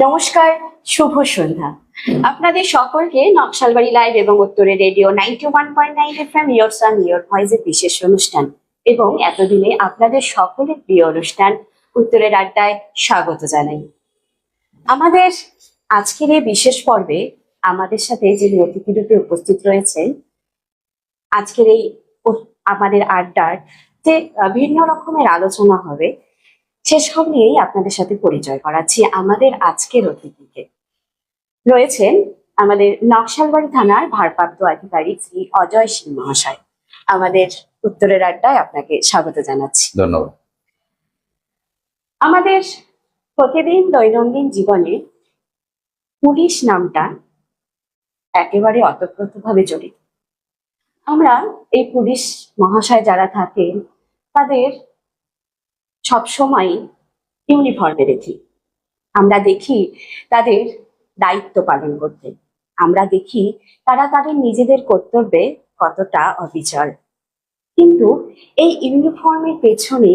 নমস্কার, শুভ সন্ধ্যা। আপনাদের সকলকে নকশালবাড়ি লাইভ এবং উত্তরে রেডিও 91.9 FM ইয়ার সান ইয়ার ভয়েসের বিশেষ অনুষ্ঠান এবং এতদিনে আপনাদের সকলের প্রিয় অনুষ্ঠান উত্তরের আড্ডায় স্বাগত জানাই। আমাদের আজকের এই বিশেষ পর্বে আমাদের সাথে যিনি অতিথিরূপে উপস্থিত রয়েছেন, আজকের এই আমাদের আড্ডার যে ভিন্ন রকমের আলোচনা হবে সেসব নিয়েই আপনাদের সাথে পরিচয় করাচ্ছি আমাদের আজকের অতিথিকে। রয়েছেন আমাদের নকশালবাড়ি থানার ভারপ্রাপ্ত আধিকারিক শ্রী অজয় সিং মহাশয়। আমাদের উত্তরের আড্ডায় আপনাকে স্বাগত জানাচ্ছি। ধন্যবাদ। আমাদের প্রতিদিন দৈনন্দিন জীবনে পুলিশ নামটা একেবারে অতপ্রতভাবে জড়িত। আমরা এই পুলিশ মহাশয় যারা থাকেন তাদের সবসময় ইউনিফর্মে দেখি, আমরা দেখি তাদের দায়িত্ব পালন করতে, আমরা দেখি তারা তাদের নিজেদের কর্তব্যে কতটা অবিচল। কিন্তু এই ইউনিফর্মের পেছনে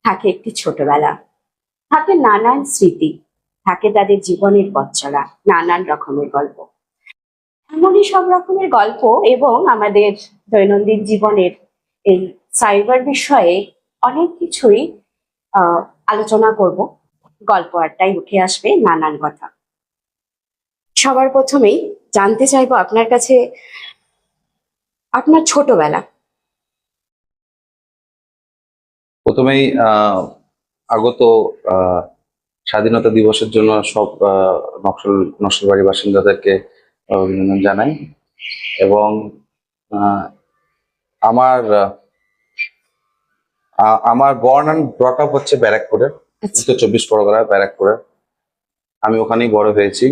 থাকে একটি ছোটবেলা, থাকে নানান স্মৃতি, থাকে তাদের জীবনের পথ চলা, নানান রকমের গল্প। এমনই সব রকমের গল্প এবং আমাদের দৈনন্দিন জীবনের এই সাইবার বিষয়ে অনেক কিছুই আলোচনা করব। গল্প আড্ডায় উঠে আসবে নানান কথা। সবার প্রথমেই জানতে চাইবো আপনার কাছে আপনার ছোটবেলা। প্রথমেই আগত স্বাধীনতা দিবসের জন্য সব নকশালবাড়ি বাসিন্দাদেরকে অভিনন্দন জানাই এবং আমার আমার বর্ন অ্যান্ড ব্রট আপ হচ্ছে ব্যারাকপুরে, উত্তর 24 পরগনার ব্যারাকপুরে। আমি ওখানেই বড় হয়েছি।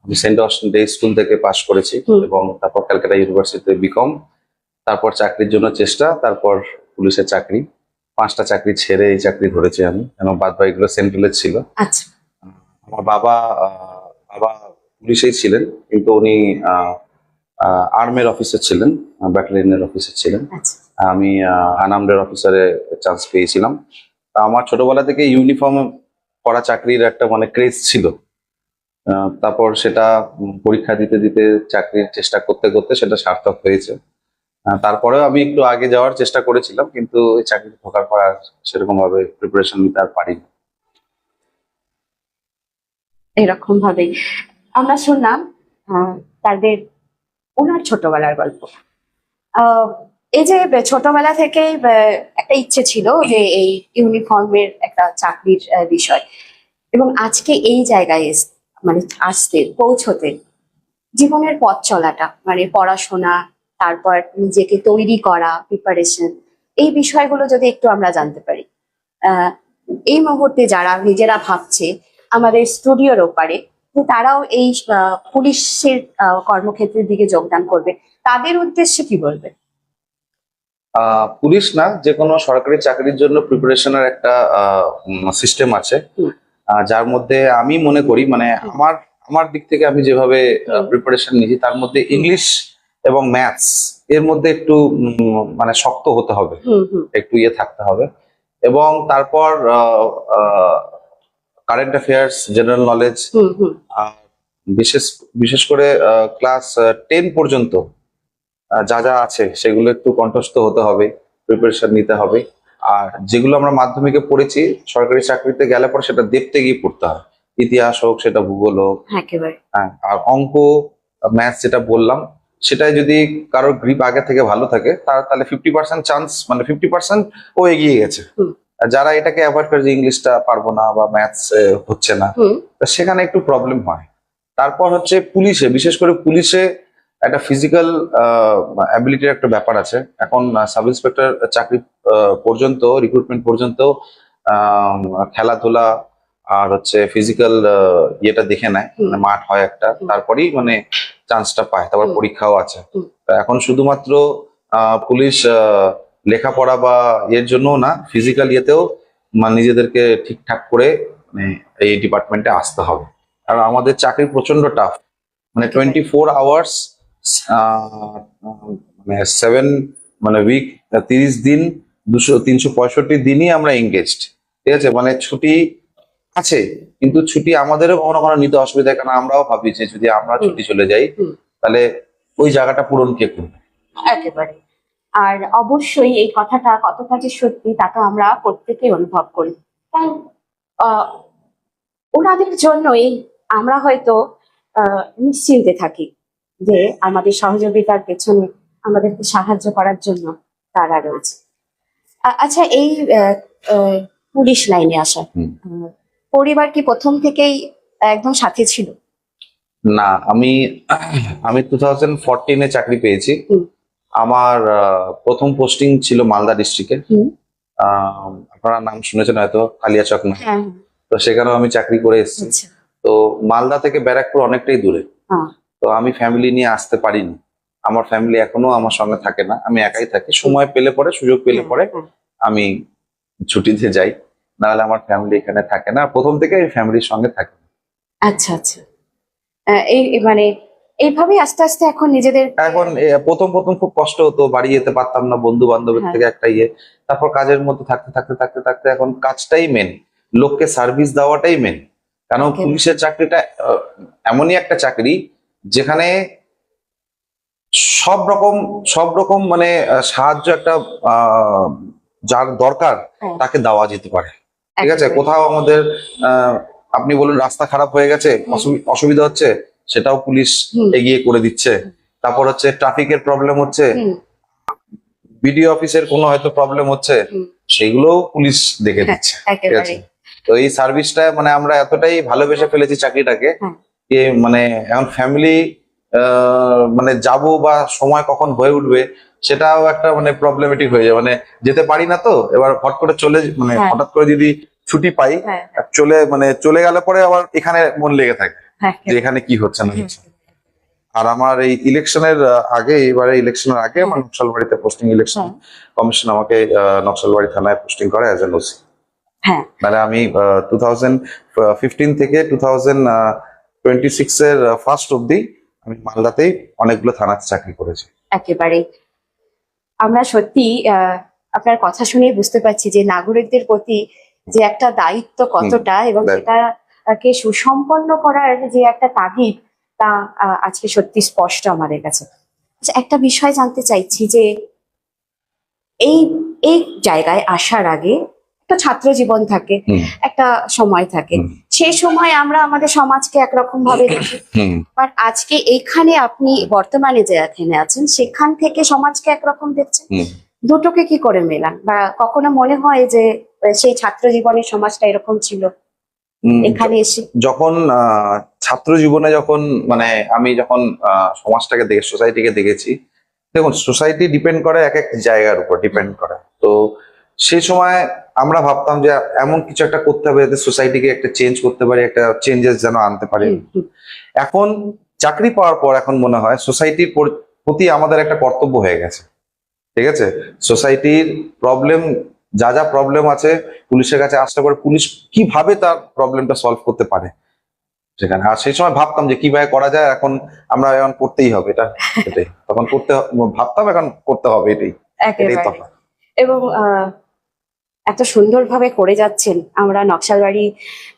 আমি সেন্ট অস্টিন ডে স্কুল থেকে পাশ করেছি এবং তারপর ক্যালকাটা ইউনিভার্সিটিতে বিকম, তারপর চাকরির জন্য চেষ্টা, তারপর পুলিশের চাকরি। 5টা চাকরি ছেড়ে এই চাকরি ধরেছি আমি, এবং বাদ বাকিগুলো সেন্ট্রালের ছিল। আচ্ছা। আমার বাবা পুলিশেই ছিলেন, কিন্তু উনি আর্মের অফিসার ছিলেন, ব্যাটালিয়নের অফিসার ছিলেন। আমি আনামডের অফিসারে চান্স পেয়েছিলাম। আমার ছোটবেলা থেকে ইউনিফর্ম পরা চাকরির একটা ক্রেজ ছিল। তারপর সেটা পরীক্ষা দিতে দিতে চাকরির চেষ্টা করতে করতে সেটা সার্থক হয়েছে। তারপরেও আমি একটু আগে যাওয়ার চেষ্টা করেছিলাম, কিন্তু এই চাকরিতে ঢোকার পর আর সেরকম ভাবে প্রিপারেশন নিতে আর পারিনি। এরকম ভাবেই আমরা শুনলাম তাদের ওনার ছোটবেলার গল্প। এই যে ছোটবেলা থেকেই একটা ইচ্ছে ছিল যে এই ইউনিফর্মের একটা চাকরির বিষয়, এবং আজকে এই জায়গায় আসতে পৌঁছতে জীবনের পথ চলাটা, পড়াশোনা, তারপর নিজেকে তৈরি করা, প্রিপারেশন, এই বিষয়গুলো যদি একটু আমরা জানতে পারি। এই মুহূর্তে যারা নিজেরা ভাবছে আমাদের স্টুডিওর ওপারে যে তারাও এই পুলিশের কর্মক্ষেত্রের দিকে যোগদান করবে, তাদের উদ্দেশ্যে কি বলবে? পুলিশ না, যে কোনো সরকারি চাকরির জন্য প্রিপারেশনের একটা সিস্টেম আছে, যার মধ্যে আমি মনে করি আমার দিক থেকে আমি যেভাবে প্রিপারেশন নিয়েছি, তার মধ্যে ইংলিশ এবং ম্যাথস এর মধ্যে একটু শক্ত হতে হবে, একটু থাকতে হবে, এবং তারপর কারেন্ট অ্যাফেয়ার্স, জেনারেল নলেজ, বিশেষ করে ক্লাস 10 পর্যন্ত যা যা আছে সেগুলো একটু কণ্ঠস্থ হতে হবে, প্রিপারেশন নিতে হবে। আর যেগুলো আমরা মাধ্যমিকে পড়েছি, সরকারি চাকরিতে গেলে পর সেটা দেখতে গিয়ে পড়তে হয়, ইতিহাস হোক, সেটা ভূগোল হোক। হ্যাঁ, আর অঙ্ক, ম্যাথস যেটা বললাম, সেটাই যদি কারোর গ্রিপ আগে থেকে ভালো থাকে তাহলে 50% চান্স, 50% ও এগিয়ে গেছে। যারা এটাকে অ্যাভয়েড করে যে ইংলিশটা পারবো না বা ম্যাথস হচ্ছে না, সেখানে একটু প্রবলেম হয়। তারপর হচ্ছে পুলিশে, বিশেষ করে পুলিশে একটা ফিজিক্যাল অ্যাবিলিটির একটা ব্যাপার আছে। এখন সাব ইন্সপেক্টর চাকরি পর্যন্ত, রিক্রুটমেন্ট পর্যন্ত খেলাধুলা আর হচ্ছে ফিজিক্যাল ইয়েটা দেখে নেয়, মাঠ হয় একটা, তারপরেই চান্সটা পায়, তারপর পরীক্ষাও আছে। এখন শুধুমাত্র পুলিশ লেখাপড়া বা এর জন্য না, ফিজিক্যাল ইয়েতেও নিজেদেরকে ঠিকঠাক করে এই ডিপার্টমেন্টে আসতে হবে। আর আমাদের চাকরি প্রচন্ড টাফ, 24 আওয়ার্স, 7 উইক, 30 দিন, 365 দিনই আমরা এঙ্গেজড। ঠিক আছে, ছুটি আছে, কিন্তু ছুটি আমাদেরও কখনো কখনো নিতে অসুবিধা হয়, কারণ আমরাও ভাবি যে যদি আমরা ছুটি চলে যাই তাহলে ওই জায়গাটা পূরণ কে করবে। একেবারে। আর অবশ্যই এই কথাটা কতটা যে সত্যি তা তো আমরা প্রত্যেকেই অনুভব করি। কারণ আহ, ওনাদের জন্যই আমরা হয়তো নিশ্চিন্তে থাকি যে আমাদের সহযোগিতার পেছনে আমাদেরকে সাহায্য করার জন্য তারা রয়েছে। আচ্ছা, এই আহ, আহ, পুলিশ লাইনে আসা হুম। পরিবার কি প্রথম থেকেই একদম সাথে ছিল? না, আমি আমি 2014-এ চাকরি পেয়েছি। হুম। আমার প্রথম পোস্টিং ছিল মালদা ডিস্ট্রিক্টে। হুম। আপনারা নাম শুনেছেন হয়তো, কালিয়াচক না, হ্যাঁ। তো সেখানেও আমি চাকরি করে এসেছি। আচ্ছা। তো মালদা থেকে ব্যারাকপুর অনেকটাই দূরে, হ্যাঁ। তো আমি ফ্যামিলি নিয়ে আসতে পারিনি। আমার ফ্যামিলি এখনো আমার সঙ্গে থাকে না, আমি একাই থাকি। সময় পেলে পরে, সুযোগ পেলে পরে আমি ছুটিতে যাই, নাহলে আমার ফ্যামিলি এখানে থাকে না, প্রথম থেকে আমি ফ্যামিলির সঙ্গে থাকি। আচ্ছা আচ্ছা। এই মানে এইভাবেই আস্তে আস্তে এখন নিজেদের এখন প্রথম প্রথম খুব কষ্ট হতো, বাড়ি যেতে পারতাম না, বন্ধু বান্ধবের হ্যাঁ। থেকে একটা ইয়ে। তারপর কাজের মধ্যে থাকতে থাকতে থাকতে থাকতে এখন কাজটাই মেন, লোককে সার্ভিস দেওয়াটাই মেন। কেন একেবারে। পুলিশের চাকরিটা এমনই একটা চাকরি যেখানে সব রকম মানে সাহায্য একটা যার দরকার হ্যাঁ। তাকে দেওয়া যেতে পারে। ঠিক আছে, একেবারে। কোথাও আমাদের আপনি বলুন রাস্তা খারাপ হয়ে গেছে, অসুবিধা হচ্ছে, সেটাও পুলিশ হুম। এগিয়ে করে দিচ্ছে। তারপর হচ্ছে ট্রাফিকের প্রবলেম হচ্ছে, হুম। বিডিও অফিসের কোনো হয়তো প্রবলেম হচ্ছে, হুম। সেগুলোও পুলিশ দেখে হ্যাঁ, দিচ্ছে। ঠিক একেবারে। আছে, তো এই সার্ভিসটা মানে আমরা এতটাই ভালোবেসে ফেলেছি চাকরিটাকে হ্যাঁ। যে মানে এখন ফ্যামিলি মানে যাব বা সময় কখন হয়ে উঠবে সেটাও একটা মানে প্রবলেমেটিক হয়ে যায়, মানে যেতে পারি না, তো এবার হট করে মানে হ্যাঁ। হঠাৎ করে যদি ছুটি পাই, হ্যাঁ। চলে গেলে পরে আবার এখানে মন লেগে থাকে হ্যাঁ। যে এখানে কি হচ্ছে না হচ্ছে। আর আমার এই ইলেকশনের আগে, এবারে ইলেকশনের আগে আমার নকশালবাড়িতে পোস্টিং, ইলেকশন কমিশন আমাকে নকশালবাড়ি থানায় পোস্টিং করে অ্যাজ এন ওসি। হ্যাঁ। মানে আমি 2015 থেকে 2026 এর ফার্স্ট অব্দি আমি মালদাতেই অনেকগুলো থানাতে চাকরি করেছি। একেবারে। আমরা সত্যি আপনার কথা শুনে বুঝতে পারছি যে নাগরিকদের প্রতি যে একটা দায়িত্ব কতটা, এবং সেটাকে সুসম্পন্ন করার যে একটা তাগিদ, তা আজকে সত্যি স্পষ্ট আমাদের কাছে। আচ্ছা, একটা বিষয় জানতে চাইছি যে এই এই জায়গায় আসার আগে একটা ছাত্র জীবন থাকে, একটা সময় থাকে, সেই সময় আমরা আমাদের সমাজকে একরকম ভাবে দেখি, আর আজকে এইখানে আপনি বর্তমানে যে এখানে আছেন সেখান থেকে সমাজকে একরকম দেখছেন। দুটোকে কি করে মেলান, বা কখনো মনে হয় যে সেই ছাত্র জীবনের সমাজটা এরকম ছিল এখানে এসে? যখন ছাত্র জীবনে যখন মানে আমি যখন সমাজটাকে সোসাইটিকে দেখেছি, দেখুন সোসাইটি ডিপেন্ড করে এক এক জায়গার উপর ডিপেন্ড করে। তো সেই সময় আমরা ভাবতাম যে এমন কিছু একটা করতে হবে যাতে সোসাইটিকে একটা চেঞ্জ করতে পারি, একটা চেঞ্জেস যেন আনতে পারি। এখন চাকরি পাওয়ার পর এখন মনে হয় সোসাইটির প্রতি আমাদের একটা কর্তব্য হয়ে গেছে। ঠিক আছে, সোসাইটির প্রবলেম যা প্রবলেম আছে পুলিশের কাছে আসতে পারে, পুলিশ কিভাবে তার প্রবলেমটা সলভ করতে পারে সেখানে। আর সেই সময় ভাবতাম যে কিভাবে করা যায়, এখন আমরা এখন করতেই হবে এটা, এটাই তখন ভাবতাম, এখন করতে হবে, এটাই তখন। এবং এত সুন্দরভাবে করে যাচ্ছেন, আমরা নকশালবাড়ি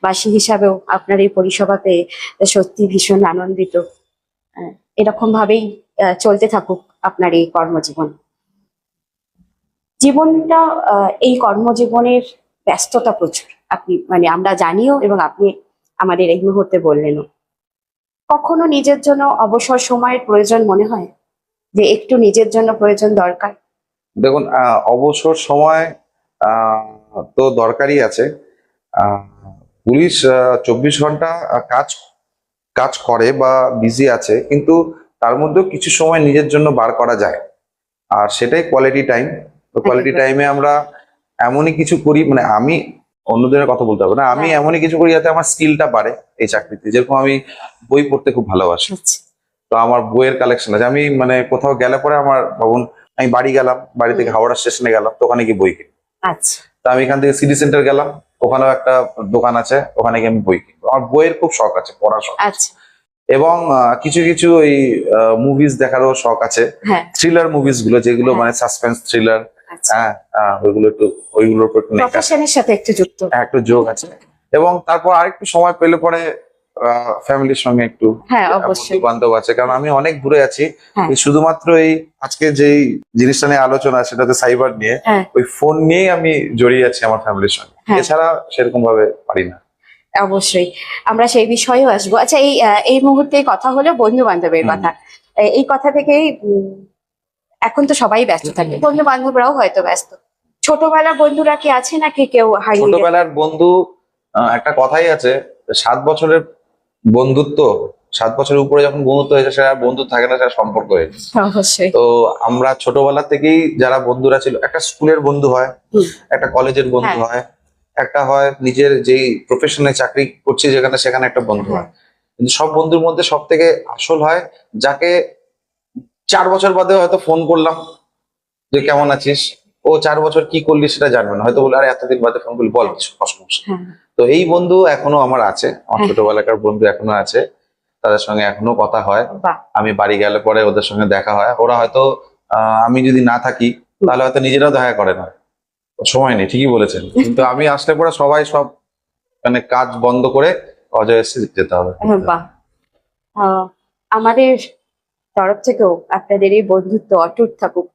বাসী হিসাবেও আপনার এই পরিষেবাতে সত্যি ভীষণ আনন্দিত। এরকম ভাবেই চলতে থাকুক আপনার এই কর্মজীবন। জীবনটা এই কর্মজীবনের ব্যস্ততা প্রচুর, আপনি মানে আমরা জানিও, এবং আপনি আমাদের এই মুহূর্তে বললেনও। কখনো নিজের জন্য অবসর সময়ের প্রয়োজন মনে হয় যে একটু নিজের জন্য প্রয়োজন দরকার? দেখুন অবসর সময় তো দরকারই আছে। পুলিশ 24 ঘন্টা কাজ করে বা বিজি আছে, কিন্তু তার মধ্যেও কিছু সময় নিজের জন্য বার করা যায়, আর সেটাই কোয়ালিটি টাইম। তো কোয়ালিটি টাইমে আমরা এমনই কিছু করি, মানে আমি অন্যদের কথা বলতে হবে না, আমি এমনই কিছু করি যাতে আমার স্কিলটা বাড়ে এই চাকরিতে। যেরকম আমি বই পড়তে খুব ভালোবাসি, তো আমার বইয়ের কালেকশন আছে। আমি মানে কোথাও গেলে পরে আমার আমি বাড়ি গেলাম, বাড়ি থেকে হাওড়া স্টেশনে গেলাম, তো ওখানে গিয়ে বই কিনি। আচ্ছা। তো আমি এখান থেকে সিটি সেন্টার গেলাম, ওখানেও একটা দোকান আছে, ওখানে গিয়ে আমি বই কিনবো। আমার বইয়ের খুব শখ আছে, পড়ার শখ। আচ্ছা। এবং কিছু কিছু ওই মুভিজ দেখারও শখ আছে, থ্রিলার মুভিজ গুলো, যেগুলো মানে সাসপেন্স থ্রিলার, হ্যাঁ ওইগুলোর উপর প্রফেশনের সাথে একটু যুক্ত, একটু যোগ আছে। এবং তারপর আরেকটু সময় পেলে পরে ফ্যামিলির সঙ্গে একটু হ্যাঁ, বন্ধু অবশ্যই। বান্ধব আছে, কারণ আমি অনেক দূরে আছি। হ্যাঁ। এই শুধুমাত্র এই আজকে যেই জিনিসটা নিয়ে আলোচনা, সেটাতে সাইবার নিয়ে, হ্যাঁ, ওই ফোন নিয়েই আমি জড়িয়ে আছি আমার ফ্যামিলির সঙ্গে। হ্যাঁ। এছাড়া সেরকম ভাবে পারি না। অবশ্যই আমরা সেই বিষয়েও আসবো। আচ্ছা, এই মুহূর্তে কথা হলো বন্ধু বান্ধবের হুম। কথা। এই কথা থেকেই এখন তো সবাই ব্যস্ত থাকে, বন্ধু বান্ধবরাও হয়তো ব্যস্ত। ছোটবেলার বন্ধুরা কি আছে নাকি কেউ হারিয়ে গেছে? ছোটবেলার বন্ধু, একটা কথাই আছে, 7 বছরের বন্ধুত্ব, 7 বছরের উপরে যখন বন্ধুত্ব হয়েছে, সেটা আর বন্ধু থাকে না, সেটা সম্পর্ক হয়েছে। অবশ্যই। তো আমরা ছোটবেলা থেকেই যারা বন্ধুরা ছিল, একটা স্কুলের বন্ধু হয়, হুম। একটা কলেজের বন্ধু হ্যাঁ। হয়, একটা হয় নিজের যেই প্রফেশনে চাকরি করছি যেখানে, সেখানে একটা বন্ধু হ্যাঁ। হয়। কিন্তু সব বন্ধুর মধ্যে সব থেকে আসল হয় যাকে 4 বছর বাদে হয়তো ফোন করলাম যে কেমন আছিস, ও 4 বছর কি করলি সেটা জানবে না, হয়তো বলে আরে এতদিন বাদে ফোন করলি, বল কিছু সমস্যা। হ্যাঁ। তো এই বন্ধু এখনো আমার আছে, আমার হ্যাঁ। ছোটবেলাকার বন্ধু এখনো আছে, তাদের সঙ্গে এখনো কথা হয়। বাহ। আমি বাড়ি গেলে পরে ওদের সঙ্গে দেখা হয়। ওরা হয়তো আমি যদি না থাকি তাহলে হয়তো নিজেরাও দেখা করে না, সময় নেই, ঠিকই বলেছেন। কিন্তু আমি আসলে পরে সবাই সব মানে কাজ বন্ধ করে অজয় এসে যেতে হবে। বাহ। আমাদের তরফ থেকেও আপনাদের এই বন্ধুত্ব অটুট থাকুক,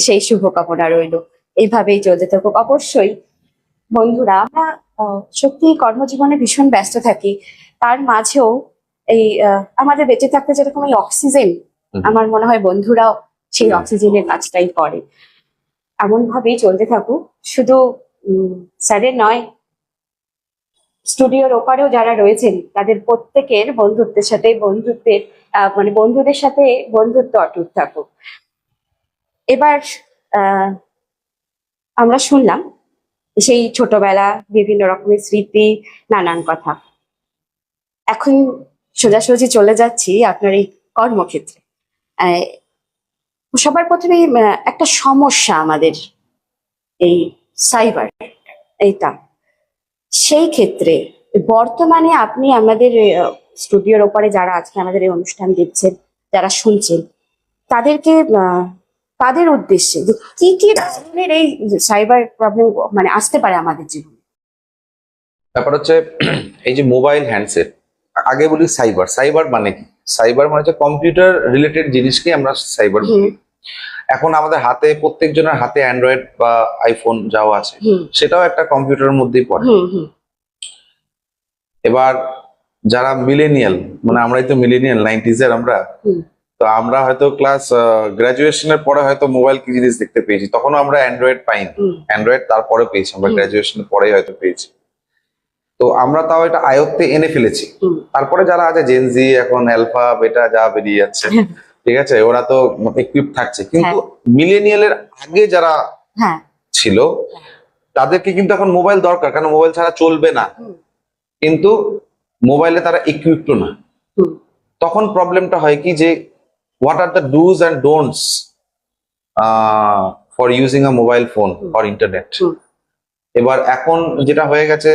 সেই শুভকামনা রইল। এইভাবেই চলতে থাকুক। অবশ্যই বন্ধুরা, আমরা সত্যি কর্মজীবনে ভীষণ ব্যস্ত থাকি, তার মাঝেও এই আমাদের বেঁচে থাকতে যেরকম এই অক্সিজেন, হুম। আমার মনে হয় বন্ধুরাও সেই অক্সিজেনের কাজটাই করে। এমন ভাবেই চলতে থাকুক। শুধু স্যারের নয়, স্টুডিওর ওপারেও যারা রয়েছেন তাদের প্রত্যেকের মানে বন্ধুদের সাথে বন্ধুত্ব অটুট থাকুক। এবার আহ আমরা শুনলাম সেই ছোটবেলা, বিভিন্ন রকমের স্মৃতি, নানান কথা। এখন সোজাসুজি চলে যাচ্ছি আপনার এই কর্মক্ষেত্রে। আহ, সবার প্রথমে একটা সমস্যা আমাদের এই সাইবার, এইটা, সেই ক্ষেত্রে বর্তমানে আপনি আমাদের স্টুডিওর ওপরে যারা আজকে আমাদের এই অনুষ্ঠান দেখছেন, যারা শুনছেন, তাদেরকে তাদের উদ্দেশ্যে যে কি কি ধরনের এই সাইবার প্রবলেম মানে আসতে পারে আমাদের জীবনে? ব্যাপার হচ্ছে এই যে মোবাইল হ্যান্ডসেট, আগে বলি সাইবার। সাইবার মানে কি? সাইবার মানে হচ্ছে কম্পিউটার রিলেটেড জিনিসকে আমরা সাইবার বলি। এখন আমাদের হাতে, প্রত্যেকজনের হাতে অ্যান্ড্রয়েড বা আইফোন যাও আছে, সেটাও একটা কম্পিউটারের মধ্যেই পড়ে। এবার যারা মিলেনিয়াল, মানে আমরাই তো মিলেনিয়াল, 90s এর আমরা, তো আমরা হয়তো ক্লাস গ্রাজুয়েশনের পরে হয়তো মোবাইল কি জিনিস দেখতে পেয়েছি, তখনও আমরা অ্যান্ড্রয়েড পাইনি। অ্যান্ড্রয়েড তারপরে পেয়েছি, আমরা গ্রাজুয়েশনের পরেই হয়তো পেয়েছি। তো আমরা তাও এটা আয়ত্তে এনে ফেলেছি। তারপরে যারা আছে জেনজি, এখন অ্যালফা বেটা যা বেরিয়ে যাচ্ছে, ঠিক আছে, ওরা তো ইকুইপ থাকছে। কিন্তু মিলেনিয়ালের আগে যারা ছিল তাদেরকে কিন্তু এখন মোবাইল দরকার, কারণ মোবাইল ছাড়া চলবে না। কিন্তু মোবাইলে তারা ইকুইপড না। তখন প্রবলেমটা হয় কি, যে what are the dos and don'ts for using a mobile phone or internet. এবার এখন যেটা হয়ে গেছে,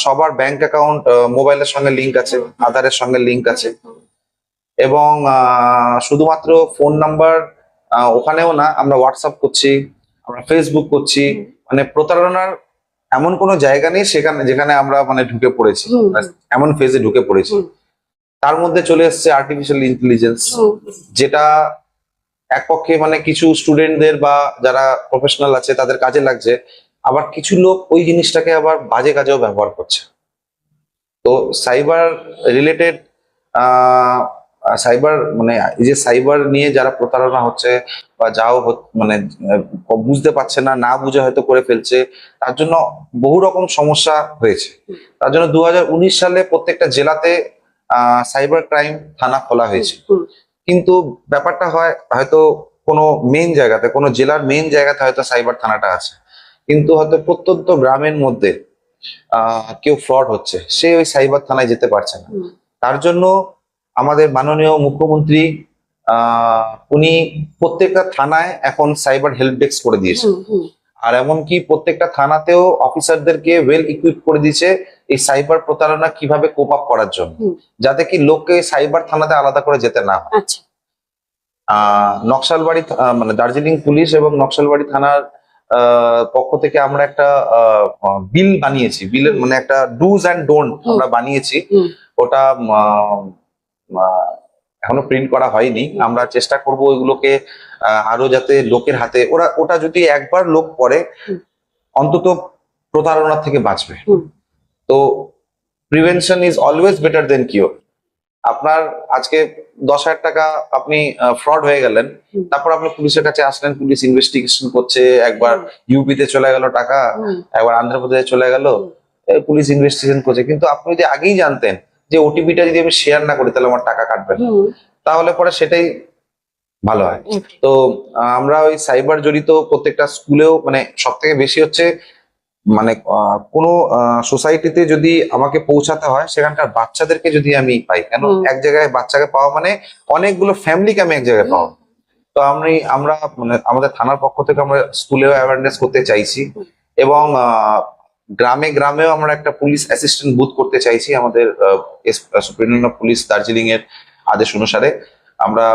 সবার ব্যাংক অ্যাকাউন্ট মোবাইলের সঙ্গে লিংক আছে, আধারের সঙ্গে লিংক আছে, এবং শুধুমাত্র ফোন নাম্বার ওখানেও না, আমরা হোয়াটসঅ্যাপ করছি, আমরা ফেসবুক করছি, মানে প্রতারণার এমন কোনো জায়গা নেই সেখানে যেখানে আমরা মানে ঢুকে পড়েছি, এমন ফেজে ঢুকে পড়েছি। তার মধ্যে চলে এসছে আর্টিফিশিয়াল ইন্টেলিজেন্স, যেটা এক পক্ষে মানে কিছু স্টুডেন্টদের বা যারা প্রফেশনাল আছে তাদের কাজে লাগছে, আবার কিছু লোক ওই জিনিসটাকে আবার বাজে কাজেও ব্যবহার করছে। তো সাইবার রিলেটেড সাইবার মানে এই যে সাইবার নিয়ে যারা প্রতারণা হচ্ছে বা যাও মানে বুঝতে পারছে না, না বুঝে হয়তো করে ফেলছে, তার জন্য বহু রকম সমস্যা হয়েছে। তার জন্য 2019 সালে প্রত্যেকটা জেলাতে সাইবার ক্রাইম থানা খোলা হয়েছে। কিন্তু ব্যাপারটা হয় হয়তো কোনো মেইন জায়গাতে, কোনো জেলার মেইন জায়গাতে হয়তো সাইবার থানাটা আছে, কিন্তু হয়তো প্রত্যন্ত গ্রামের মধ্যে কেউ ফ্রড হচ্ছে, সে ওই সাইবার থানায় যেতে পারছে না। তার জন্য আমাদের মাননীয় মুখ্যমন্ত্রী উনি প্রত্যেকটা থানায় এখন সাইবার হেল্প ডেস্ক করে দিয়েছে। আর এমনকি প্রত্যেকটা থানাতেও অফিসারদেরকে ওয়েল ইকুইপ করে দিয়েছে এই সাইবার প্রতারণা কিভাবে কোপ আপ করার জন্য, যাতে কি লোককে সাইবার থানাতে আলাদা করে যেতে না হয়। নকশালবাড়ি মানে দার্জিলিং পুলিশ এবং নকশালবাড়ি থানার পক্ষ থেকে আমরা একটা বিল বানিয়েছি, বিলের মানে একটা ডুজ অ্যান্ড ডোন্ট আমরা বানিয়েছি। ওটা এখনো প্রিন্ট করা হয়নি। আমরা চেষ্টা করব ওইগুলোকে আরো যাতে লোকের হাতে ওটা যদি একবার লোক পড়ে অন্তত প্রতারণা থেকে বাঁচবে। তো prevention is always better then cure. আপনার আজকে 10,000 টাকা আপনি ফ্রড হয়ে গেলেন, তারপর আপনি পুলিশের কাছে আসলেন, পুলিশ ইনভেস্টিগেশন করছে, একবার ইউপিতে চলে গেল টাকা, একবার অন্ধ্রপ্রদেশে চলে গেল, পুলিশ ইনভেস্টিগেশন করছে, কিন্তু আপনি যদি আগেই জানতেন যে ওটিপিটা যদি আমি শেয়ার না করি তাহলে আমার টাকা কাটবে না, তাহলে পরে সেটাই ভালো হয়। তো আমরা ওই সাইবার জড়িত প্রত্যেকটা স্কুলেও, মানে সব থেকে বেশি হচ্ছে মানে কোনো সোসাইটিতে যদি আমাকে পৌঁছাতে হয় সেখানকার বাচ্চাদেরকে যদি আমি পাই, কেন এক জায়গায় বাচ্চাকে পাওয়া মানে অনেকগুলো ফ্যামিলিকে আমি এক জায়গায় পাওয়া। তো আমরা মানে আমাদের থানার পক্ষ থেকে আমরা স্কুলেও অ্যাওয়ারনেস করতে চাইছি, এবং গ্রামে গ্রামেও আমরা একটা পুলিশ অ্যাসিস্ট্যান্ট বুথ করতে চাইছি। আমাদের সুপ্রিনটেন্ডেন্ট অফ পুলিশ দার্জিলিং এর আদেশ অনুসারে আমরা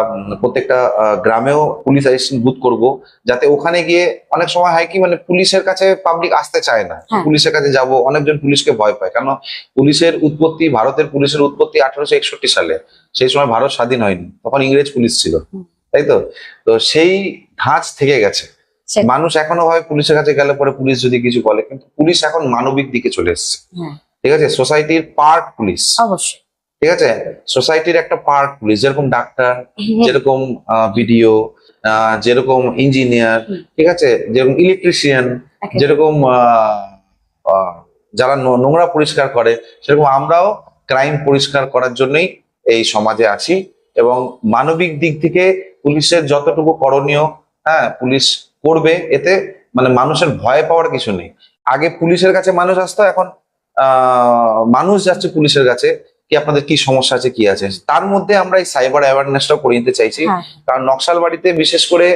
প্রত্যেকটা গ্রামেও পুলিশ অ্যাসিস্ট্যান্ট বুথ করব, যাতে ওখানে গিয়ে অনেক সময় হয় কি মানে পুলিশের কাছে পাবলিক আসতে চায় না, পুলিশের কাছে যাব, অনেকজন পুলিশকে ভয় পায়। কারণ পুলিশের উৎপত্তি, ভারতের পুলিশের উৎপত্তি 1861 সালে, সেই সময় ভারত স্বাধীন হয়নি, তখন ইংরেজ পুলিশ ছিল, তাই তো। তো সেই ধাঁচ থেকে গেছে, মানুষ এখনো ভাবে পুলিশের কাছে গেলে পরে পুলিশ যদি কিছু বলে, কিন্তু পুলিশ এখন মানবিক দিকে চলে এসছে, ঠিক আছে। সোসাইটির পার্ট পুলিশ, অবশ্যই, ঠিক আছে, সোসাইটির একটা পার্ট পুলিশ, যেরকম ডাক্তার, যেরকম বিডিও, যেরকম ইঞ্জিনিয়ার, ঠিক আছে, যেরকম ইলেকট্রিশিয়ান, যেরকম যারা নোংরা পরিষ্কার করে, সেরকম আমরাও ক্রাইম পরিষ্কার করার জন্যই এই সমাজে আছি। এবং মানবিক দিক থেকে পুলিশের যতটুকু করণীয়, হ্যাঁ, পুলিশ করবে। এতে মানে মানুষের ভয় পাওয়ার কিছু নেই। আগে পুলিশের কাছে মানুষ আসতো, এখন মানুষ যাচ্ছে পুলিশের কাছে, কি আপনাদের কি সমস্যা আছে, কি আছে। তার মধ্যে আমরা এই সাইবার অ্যাওয়ারনেসটাও করে নিতে চাইছি, কারণ নকশালবাড়িতে বিশেষ করে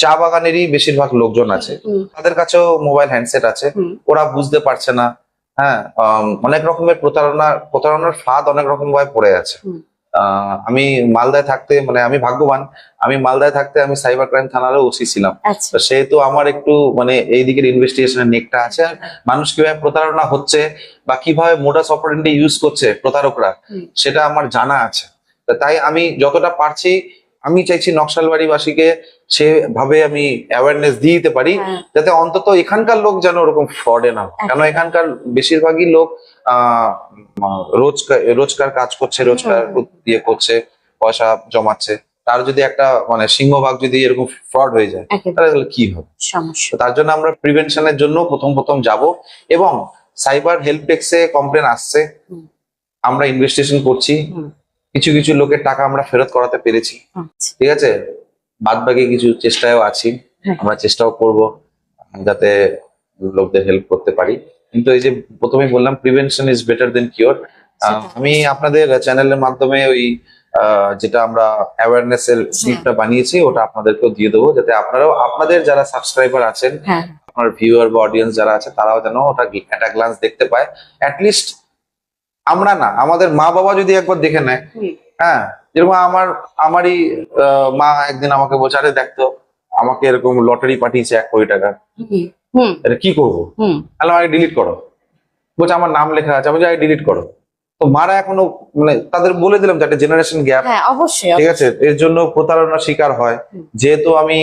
চা বাগানেরই বেশিরভাগ লোকজন আছে, তাদের কাছেও মোবাইল হ্যান্ডসেট আছে, ওরা বুঝতে পারছে না। হ্যাঁ, অনেক রকমের প্রতারণার ফাঁদ অনেক রকম ভাবে পড়ে আছে। আমি মালদায় থাকতে, মানে আমি ভাগ্যবান, আমি মালদায় থাকতে আমি সাইবার ক্রাইম থানারও ওসি ছিলাম, তো সেহেতু আমার একটু মানে এই দিকের ইনভেস্টিগেশনের নেকটা আছে। আর মানুষ কিভাবে প্রতারণা হচ্ছে বা কিভাবে মোডাস অপারেন্ডি ইউজ করছে প্রতারকরা, সেটা আমার জানা আছে। তাই আমি যতটা পারছি, আমি চাইছি নকশালবাড়িবাসীকে সেভাবে আমি অ্যাওয়ারনেস দিয়ে দিতে পারি, যাতে অন্তত এখানকার লোক যেন ওরকম ফ্রডে না হয়। কেন এখানকার বেশিরভাগই লোক রোজকার কাজ করছে, রোজকার ইয়ে করছে, পয়সা জমাচ্ছে, তার যদি একটা মানে সিংহভাগ যদি এরকম ফ্রড হয়ে যায় তাহলে কি হবে সমস্যা। তার জন্য আমরা প্রিভেনশনের জন্য প্রথম যাব, এবং সাইবার হেল্প ডেস্কে কমপ্লেন আসছে, আমরা ইনভেস্টিগেশন করছি, কিছু কিছু লোকের টাকা আমরা ফেরত করাতে পেরেছি, ঠিক আছে। বাদ বাকি কিছু চেষ্টায়ও আছি, আমরা চেষ্টাও করব যাতে লোকদের হেল্প করতে পারি। কিন্তু এই যে প্রথমেই বললাম, prevention is better then cure. আমি আপনাদের চ্যানেলের মাধ্যমে ওই যেটা আমরা অ্যাওয়ারনেস এর স্লিপটা বানিয়েছি, ওটা আপনাদেরকেও দিয়ে দেবো, যাতে আপনারাও, আপনাদের যারা সাবস্ক্রাইবার আছেন, আপনার ভিউয়ার বা অডিয়েন্স যারা আছে, তারাও যেন ওটা একটা গ্লান্স দেখতে পায়। অ্যাটলিস্ট আমরা না, আমাদের মা বাবা যদি একবার দেখে নেয়, হ্যাঁ, যেরকম আমারই মা একদিন আমাকে বলছে, আরে দেখতো আমাকে এরকম লটারি পাঠিয়েছে 1 কোটি টাকা, এটা কি করবো, তাহলে আমাকে ডিলিট করো। বলছে আমার নাম লেখা আছে, আমি যাই ডিলিট করো। তো মারা এখনো মানে তাদের বলে দিলাম যে একটা জেনারেশন গ্যাপ, অবশ্যই, ঠিক আছে, এর জন্য প্রতারণার শিকার হয়। যেহেতু আমি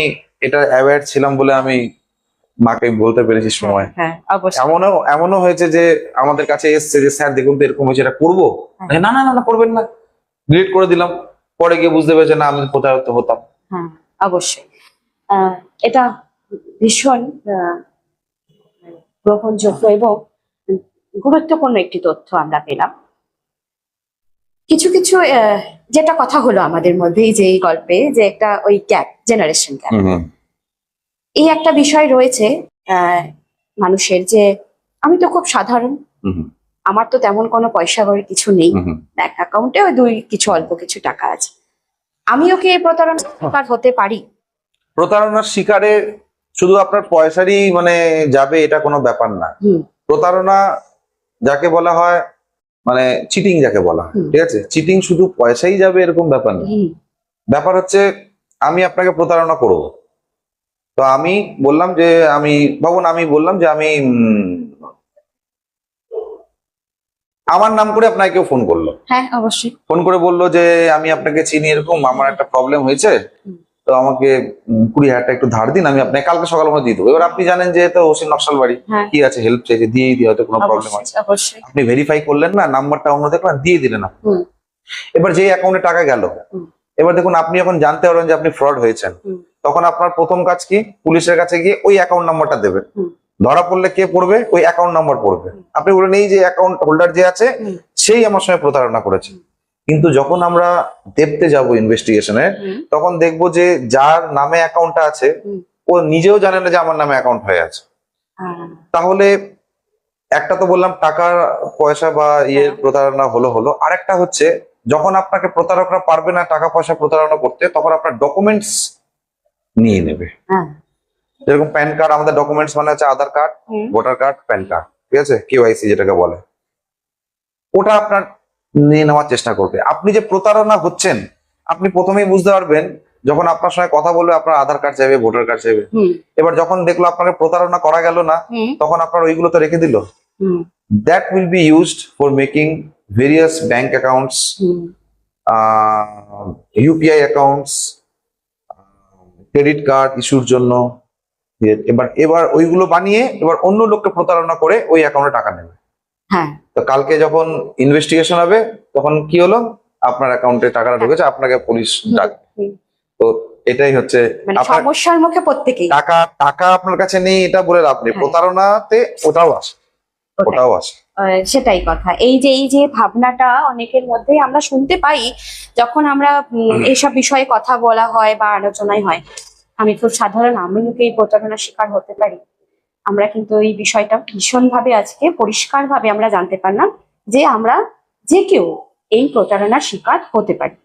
এটা অ্যাওয়্যার ছিলাম বলে আমি মাকে বলতে পেরেছি সময়। এমনও হয়েছে যে আমাদের কাছে এসছে যে স্যার দেখুন তো এরকম হয়েছে, এটা করবো, না না না করবেন না, ডিলিট করে দিলাম। পরে গিয়ে বুঝতে পেরেছে না, আমি প্রতারিত হতাম। অবশ্যই এটা ভীষণ গ্রহণযোগ্য এবং গুরুত্বপূর্ণ একটি তথ্য আমরা পেলাম। কিছু কিছু যেটা কথা হলো আমাদের মধ্যে যে এই গল্পে, যে একটা ওই গ্যাপ, জেনারেশন গ্যাপ, এই একটা বিষয় রয়েছে মানুষের, যে আমি তো খুব সাধারণ, আমার তো তেমন কোনো পয়সা করে কিছু নেই, ব্যাংক অ্যাকাউন্টে ওই অল্প কিছু টাকা আছে, আমিও কি প্রতারণার শিকার হতে পারি? প্রতারণার শিকারে শুধু আপনার পয়সারই মানে যাবে এটা কোনো ব্যাপার না। প্রতারণা যাকে বলা হয়, মানে চিটিং যাকে বলা হয়, ঠিক আছে, চিটিং শুধু পয়সাই যাবে এরকম ব্যাপার না। ব্যাপার হচ্ছে আমি আপনাকে প্রতারণা করবো, তো আমি বললাম যে আমি বললাম যে আমি আমার নাম করে আপনাকে কেউ ফোন করলো, হ্যাঁ অবশ্যই। ফোন করে বললো যে আমি আপনাকে চিনি, এরকম আমার একটা প্রবলেম হয়েছে, হুম। তো আমাকে 20,000 টাকা একটু ধার দিন, আমি আপনাকে কালকে সকাল মধ্যে দিয়ে দেবো। এবার আপনি জানেন যে তো ওসি নকশাল বাড়ি, হ্যাঁ কি আছে, হেল্প চাইছে, দিয়েই দিয়ে, হয়তো কোনো প্রবলেম অবশ্যই আছে, অবশ্যই। আপনি ভেরিফাই করলেন না, নাম্বারটা অন্য দেখলেন, দিয়ে দিলেন না। হুম এবার যে অ্যাকাউন্টে টাকা গেল, হুম এবার দেখুন আপনি যখন জানতে পারবেন যে আপনি ফ্রড হয়েছেন, হুম তখন আপনার প্রথম কাজ কি, পুলিশের কাছে গিয়ে ওই অ্যাকাউন্ট নাম্বারটা দেবেন। হুম ধরা পড়লে কে পড়বে, ওই অ্যাকাউন্ট নাম্বার পড়বে। আপনি বলেন এই যে অ্যাকাউন্ট হোল্ডার যে আছে হুম সেই আমার সঙ্গে প্রতারণা করেছে। কিন্তু যখন আমরা দেখতে যাব ইনভেস্টিগেশনে, হুম তখন দেখবো যে যার নামে অ্যাকাউন্টটা আছে হুম। ও নিজেও জানে না যে আমার নামে অ্যাকাউন্ট হয়ে আছে। হ্যাঁ তাহলে একটা তো বললাম টাকা পয়সা বা হ্যাঁ। প্রতারণা হলো, আরেকটা হচ্ছে যখন আপনাকে প্রতারকরা পারবে না টাকা পয়সা প্রতারণা করতে, তখন আপনার ডকুমেন্টস নিয়ে নেবে। হ্যাঁ। যেরকম প্যান কার্ড, আমাদের ডকুমেন্টস মানে হচ্ছে আধার কার্ড, হুম ভোটার কার্ড, প্যান কার্ড, ঠিক আছে, কেওয়াইসি যেটাকে বলে, ওটা আপনার নিয়ে নেওয়ার চেষ্টা করবে। আপনি যে প্রতারণা হচ্ছেন আপনি প্রথমেই বুঝতে পারবেন যখন আপনার সঙ্গে কথা বলবে, আপনার আধার কার্ড চাইবে, ভোটার কার্ড চাইবে। হুম এবার যখন দেখলো আপনাকে প্রতারণা করা গেল না, হুম তখন আপনার ওইগুলো তো রেখে দিল। হুম That will be used for making various bank accounts, hmm UPI accounts, credit card ইস্যুর জন্য। এবার এবার ওইগুলো বানিয়ে এবার অন্য লোককে প্রতারণা করে ওই অ্যাকাউন্টে টাকা নেবে। হ্যাঁ। তো কালকে যখন ইনভেস্টিগেশন হবে, তখন কি হলো, আপনার অ্যাকাউন্টে টাকাটা ঢুকেছে, আপনাকে পুলিশ ডাকবে। হুম। তো এটাই হচ্ছে মানে আপনার সমস্যার মুখে প্রত্যেকেই। টাকা টাকা আপনার কাছে নেই এটা বলে লাভ নেই, হ্যাঁ। প্রতারণাতে ওটাও আসে, ওটাই। ওটাও আসে। সেটাই কথা। এই যে ভাবনাটা অনেকের মধ্যেই আমরা শুনতে পাই যখন আমরা এইসব বিষয়ে কথা বলা হয় বা আলোচনায় হয়। আমি খুব সাধারণ আমিও কি এই প্রতারণার শিকার হতে পারি। আমরা কিন্তু এই বিষয়টা ভীষণভাবে আজকে পরিষ্কারভাবে আমরা জানতে পারলাম যে আমরা যে কেউ এই প্রতারণার শিকার হতে পারি।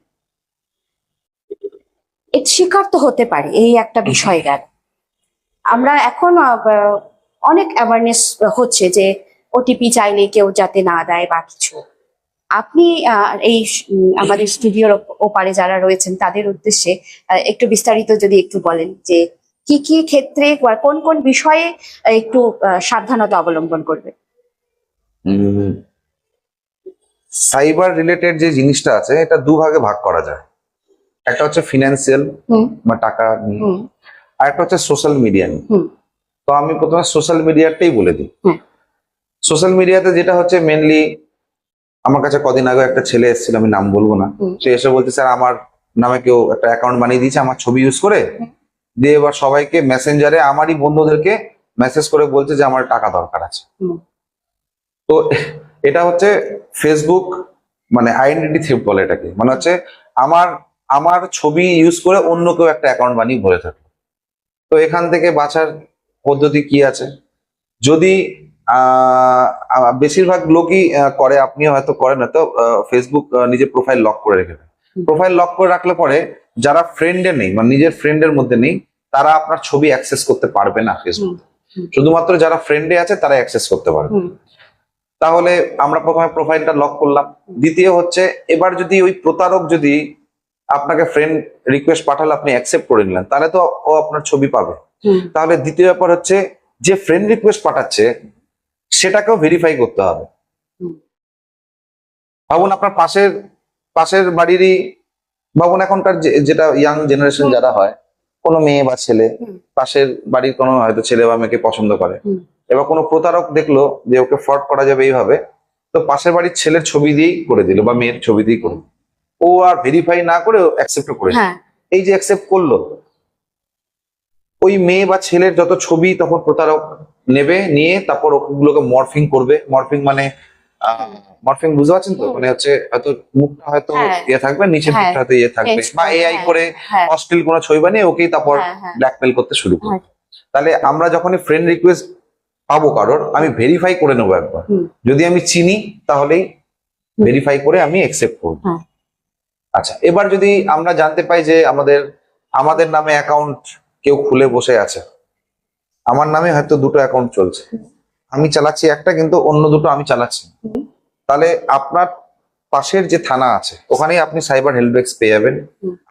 এর শিকার তো হতে পারি, এই একটা বিষয় গেল। আমরা এখন অনেক অ্যাওয়ারনেস হচ্ছে যে ওটিপি চাইলে কেউ যাতে না দেয় বা কিছু। আপনি আমাদের স্টুডিওর ওপারে যারা রয়েছেন তাদের উদ্দেশ্যে একটু বিস্তারিত যদি একটু বলেন যে কি কি ক্ষেত্রে বা কোন কোন বিষয়ে একটু সাবধানতা অবলম্বন করবে। সাইবার রিলেটেড যে জিনিসটা আছে এটা দুভাগে ভাগ করা যায়। একটা হচ্ছে ফিনান্সিয়াল হুম বা টাকা নিয়ে, হুম আর একটা হচ্ছে সোশ্যাল মিডিয়া নিয়ে। হুম তো আমি প্রথমে সোশ্যাল মিডিয়াটাই বলে দিই। হুম সোশ্যাল মিডিয়াতে যেটা হচ্ছে মেনলি, আমার কাছে কদিন আগে একটা ছেলে এসেছিল, আমি নাম বলবো না, হুম সে এসে বলছে স্যার আমার নামে কেউ একটা অ্যাকাউন্ট বানিয়ে দিয়েছে আমার ছবি ইউজ করে, হুম। দিয়ে এবার সবাইকে মেসেঞ্জারে আমারই বন্ধুদেরকে মেসেজ করে বলছে যে আমার টাকা দরকার আছে। হুম তো এটা হচ্ছে ফেসবুক মানে আইডেন্টিটি থিফট বলে এটাকে, মানে হচ্ছে আমার আমার ছবি ইউজ করে অন্য কেউ একটা অ্যাকাউন্ট বানিয়ে ভরে থাকে। তো এখান থেকে বাঁচার পদ্ধতি কি আছে, যদি বেশিরভাগ লোকই করে, আপনিও হয়তো করেন, হয়তো ফেসবুক নিজের প্রোফাইল লক করে রেখে দেয়। প্রোফাইল লক করে রাখলে পরে যারা ফ্রেন্ডে নেই, মানে নিজের ফ্রেন্ডের মধ্যে নেই, তারা আপনার ছবি অ্যাক্সেস করতে পারবে না ফেসবুক। শুধুমাত্র যারা ফ্রেন্ডে আছে তারা অ্যাক্সেস করতে পারবে। হুম তাহলে আমরা প্রথমে প্রোফাইলটা লক করলাম। দ্বিতীয় হচ্ছে, এবার যদি ওই প্রতারক যদি আপনাকে ফ্রেন্ড রিকোয়েস্ট পাঠালে আপনি অ্যাকসেপ্ট করে নিলেন, তাহলে তো ও আপনার ছবি পাবে। হুম তাহলে দ্বিতীয় ব্যাপার হচ্ছে, যে ফ্রেন্ড রিকোয়েস্ট পাঠাচ্ছে সেটাকেও ভেরিফাই করতে হবে। হুম ভাবুন আপনার পাশের পাশের বাড়িরই, ভাবুন এখনকার যেটা ইয়াং জেনারেশন যারা হয়, কোনো মেয়ে বা ছেলে হুম পাশের বাড়ির কোনো হয়তো ছেলে বা মেয়েকে পছন্দ করে, হুম এবার কোনো প্রতারক দেখলো যে ওকে ফ্রড করা যাবে এইভাবে, তো পাশের বাড়ির ছেলের ছবি দিয়েই করে দিল বা মেয়ের ছবি দিয়েই করে দিল। ও আর ভেরিফাই না করে অ্যাকসেপ্ট করে দিল। হ্যাঁ এই যে অ্যাকসেপ্ট করলো, ওই মেয়ে বা ছেলের যত ছবি তখন প্রতারক নেবে, নিয়ে তারপর ওগুলোকে মরফিং করবে। মরফিং মানে মরফিং বুঝতে পারছেন তো, মানে হচ্ছে হয়তো মুখটা হয়তো হ্যাঁ। ইয়ে থাকবে, নিচের হ্যাঁ। দিকটা হয়তো ইয়ে থাকবে, বা এআই হ্যাঁ, করে হ্যাঁ, অশ্লীল কোনো ছবি বানিয়ে ওকেই তারপর হ্যাঁ, হ্যাঁ। ব্ল্যাকমেল করতে শুরু করবে। হ্যাঁ। তাহলে আমরা যখনই ফ্রেন্ড রিকোয়েস্ট পাবো কারোর, আমি ভেরিফাই করে নেবো একবার। হুম। যদি আমি চিনি তাহলেই ভেরিফাই করে আমি অ্যাকসেপ্ট করবো। হ্যাঁ। আচ্ছা, এবার যদি আমরা জানতে পাই যে আমাদের নামে অ্যাকাউন্ট কেউ খুলে বসে আছে, আমার নামে হয়তো দুটো অ্যাকাউন্ট চলছে, আমি চালাচ্ছি একটা কিন্তু অন্য দুটো আমি চালাচ্ছি, তাহলে আপনার পাশের যে থানা আছে ওখানেই আপনি সাইবার হেল্প ডেস্ক পেয়ে যাবেন।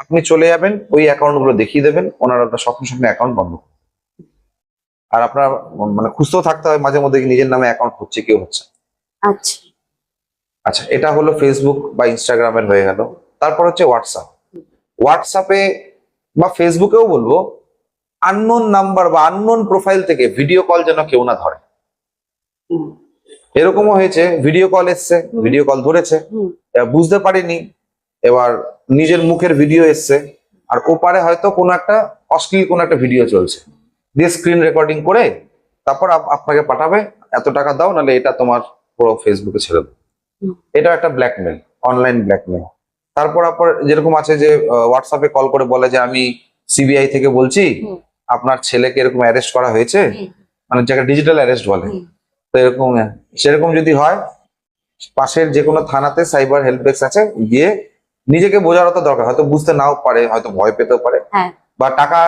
আপনি চলে যাবেন, ওই অ্যাকাউন্ট গুলো দেখিয়ে দেবেন, ওনারা সঙ্গে সঙ্গে অ্যাকাউন্ট বন্ধ করবেন। আর আপনার মানে খুঁজতেও থাকতে হয় মাঝে মধ্যে নিজের নামে অ্যাকাউন্ট হচ্ছে কেউ হচ্ছে। আচ্ছা। আচ্ছা, এটা হলো ফেসবুক বা ইনস্টাগ্রামের হয়ে গেল। তারপর হচ্ছে হোয়াটসঅ্যাপ। হোয়াটসঅ্যাপে বা ফেসবুকেও বলবো, আননোন নাম্বার বা আননোন প্রোফাইল থেকে ভিডিও কল যেন কেউ না ধরে। হুম। এরকমও হয়েছে, ভিডিও কল এসছে, ভিডিও কল ধরেছে, হুম। এবার বুঝতে পারিনি, এবার নিজের মুখের ভিডিও এসছে, আর ওপারে হয়তো কোনো একটা অশ্লীল কোনো একটা ভিডিও চলছে, দিয়ে স্ক্রিন রেকর্ডিং করে তারপর আপনাকে পাঠাবে, এত টাকা দাও নাহলে এটা তোমার পুরো ফেসবুকে ছেড়ে দাও। হুম। এটা একটা ব্ল্যাকমেল, অনলাইন ব্ল্যাকমেল। তারপর আপনার যেরকম আছে যে হোয়াটসঅ্যাপে কল করে বলে যে আমি সিবিআই থেকে বলছি, হুম। আপনার ছেলেকে এরকম অ্যারেস্ট করা হয়েছে, হুম। মানে যাকে ডিজিটাল অ্যারেস্ট বলে। হুম। তো এরকম সেরকম যদি হয়, পাশের যে কোনো থানাতে সাইবার হেল্প ডেস্ক আছে, গিয়ে নিজেকে বোঝার তো দরকার, হয়তো বুঝতে নাও পারে, হয়তো ভয় পেতেও পারে, হ্যাঁ। বা টাকা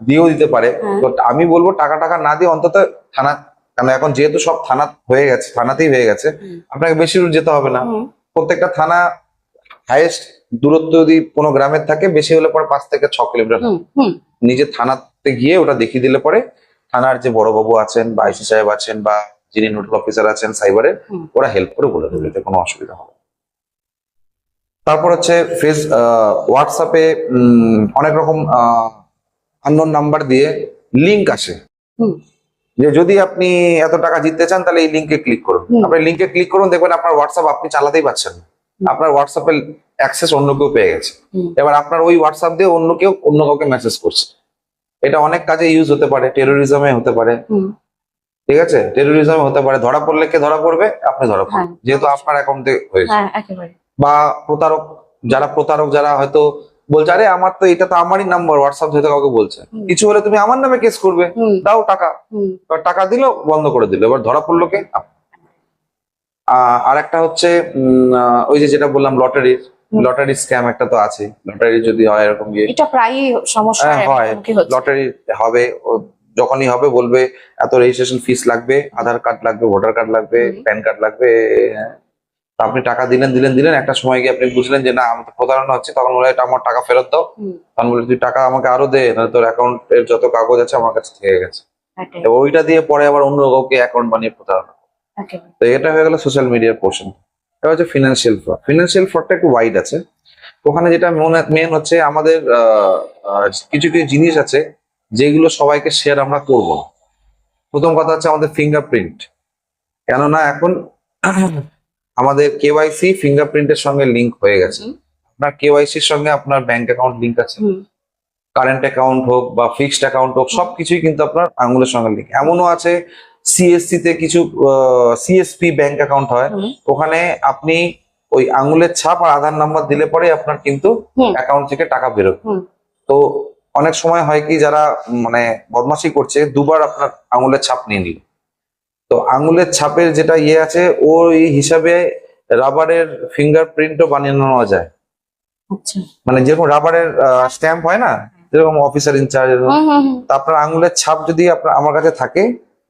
দিয়েও দিতে পারে। হ্যাঁ। তো আমি বলবো টাকা টাকা না দিয়ে অন্তত থানা, কারণ এখন যেহেতু সব থানা হয়ে গেছে, থানাতেই হয়ে গেছে, হুম। আপনাকে বেশি দূর যেতে হবে না। হুম। প্রত্যেকটা থানা হাইয়েস্ট দূরত্ব যদি কোনো গ্রামের থাকে, বেশি হলে পরে 5 থেকে 6 কিলোমিটার। হুম। হুম। নিজে থানাতে গিয়ে ওটা দেখিয়ে দিলে পরে থানার যে বড়বাবু আছেন বা আইসি সাহেব আছেন বা যিনি নোডাল অফিসার আছেন সাইবারের, হুম। ওরা হেল্প করে বলে দেবে, এতে কোনো অসুবিধা হবে না। তারপর হচ্ছে হোয়াটসঅ্যাপে অনেক রকম আননোন নাম্বার দিয়ে লিংক আসে, হুম। যে যদি আপনি এত টাকা জিততে চান তাহলে এই লিংকে ক্লিক করুন। হুম। আপনি লিংকে ক্লিক করুন, দেখবেন আপনার হোয়াটসঅ্যাপ আপনি চালাতেই পারছেন না, আপনার হোয়াটসঅ্যাপের অ্যাক্সেস অন্য কেউ পেয়ে গেছে। হুম। এবার আপনার ওই হোয়াটসঅ্যাপ দিয়ে অন্য কেউ অন্য কাউকে মেসেজ করছে। এটা অনেক কাজে ইউজ হতে পারে, টেরোরিজমে হতে পারে, হুম। ঠিক আছে, টেরোরিজমে হতে পারে। ধরা পড়লে কে ধরা পড়বে? আপনি ধরা হ্যাঁ, পড়বেন, যেহেতু আপনার অ্যাকাউন্টে হয়েছে। হ্যাঁ, একেবারে। বা প্রতারক যারা হয়তো বলছে আরে আমার তো এটা তো আমারই নাম্বার, হোয়াটসঅ্যাপ হয়তো কাউকে বলছে, হুম। কিছু হলে তুমি আমার নামে কেস করবে, হুম। দাও টাকা। হুম। এবার টাকা দিল, বন্ধ করে দিল, এবার ধরা পড়লো কে? আর একটা হচ্ছে ওই যে যেটা বললাম হুম। লটারি স্ক্যাম একটা তো আছে। লটারি যদি হয় এরকম গিয়ে, এটা প্রায়ই সমস্যা হয়, মুখোমুখি হচ্ছে। লটারি হবে, যখনই হবে বলবে এত রেজিস্ট্রেশন ফিস লাগবে, আধার কার্ড লাগবে, ভোটার কার্ড লাগবে, হুম। প্যান কার্ড লাগবে। তা আপনি টাকা দিলেন, একটা সময় গিয়ে আপনি বুঝলেন যে না, আমি তো প্রতারণা হচ্ছে, তখন বলে এটা আমার টাকা ফেরত দাও। হুম। তখন বলে তুই টাকা আমাকে আরো দে, নাহলে তোর অ্যাকাউন্টের যত কাগজ আছে আমার কাছে থেকে গেছে। এটাই, এবার ওইটা দিয়ে পরে আবার অন্য কাউকে অ্যাকাউন্ট বানিয়ে প্রতারণা। একেবারে। তো এটা হয়ে গেল সোশ্যাল মিডিয়ার পোর্শন। এটা হচ্ছে ফিনান্সিয়াল ফ্রড। ফিনান্সিয়াল ফ্রডটা একটু ওয়াইড আছে। ওখানে যেটা মেন হচ্ছে আমাদের কিছু কিছু জিনিস আছে যেগুলো সবাইকে শেয়ার আমরা করব না। প্রথম কথা হচ্ছে আমাদের ফিঙ্গারপ্রিন্ট, কেননা এখন আমাদের কেওয়াইসি ফিঙ্গারপ্রিন্টের সঙ্গে লিংক হয়ে গেছে। হুম। আপনার কেওয়াইসির সঙ্গে আপনার ব্যাংক অ্যাকাউন্ট লিংক আছে, হুম। কারেন্ট অ্যাকাউন্ট হোক বা ফিক্সড অ্যাকাউন্ট হোক, সবকিছুই কিন্তু আপনার আঙুলের সঙ্গে লিংক। এমনও আছে সিএসসি তে কিছু সিএসপি ব্যাংক অ্যাকাউন্ট হয়, হুম। ওখানে আপনি ওই আঙুলের ছাপ আর আধার নাম্বার দিলে পরে আপনার কিন্তু হুম। অ্যাকাউন্ট থেকে টাকা বেরোবে। হুম। তো অনেক সময় হয় কি, যারা মানে বদমাশি করছে, দুবার আপনার আঙুলের ছাপ নিয়ে নিল। তো আঙুলের ছাপের যেটা ইয়ে আছে, ওই হিসাবে রাবারের ফিঙ্গারপ্রিন্টও বানিয়ে নেওয়া যায়। আচ্ছা। মানে যেরকম রাবারের স্ট্যাম্প হয় না, যেরকম অফিসার ইনচার্জ, হুম। হুম। হুম। তা আপনার আঙুলের ছাপ যদি আপনার আমার কাছে থাকে,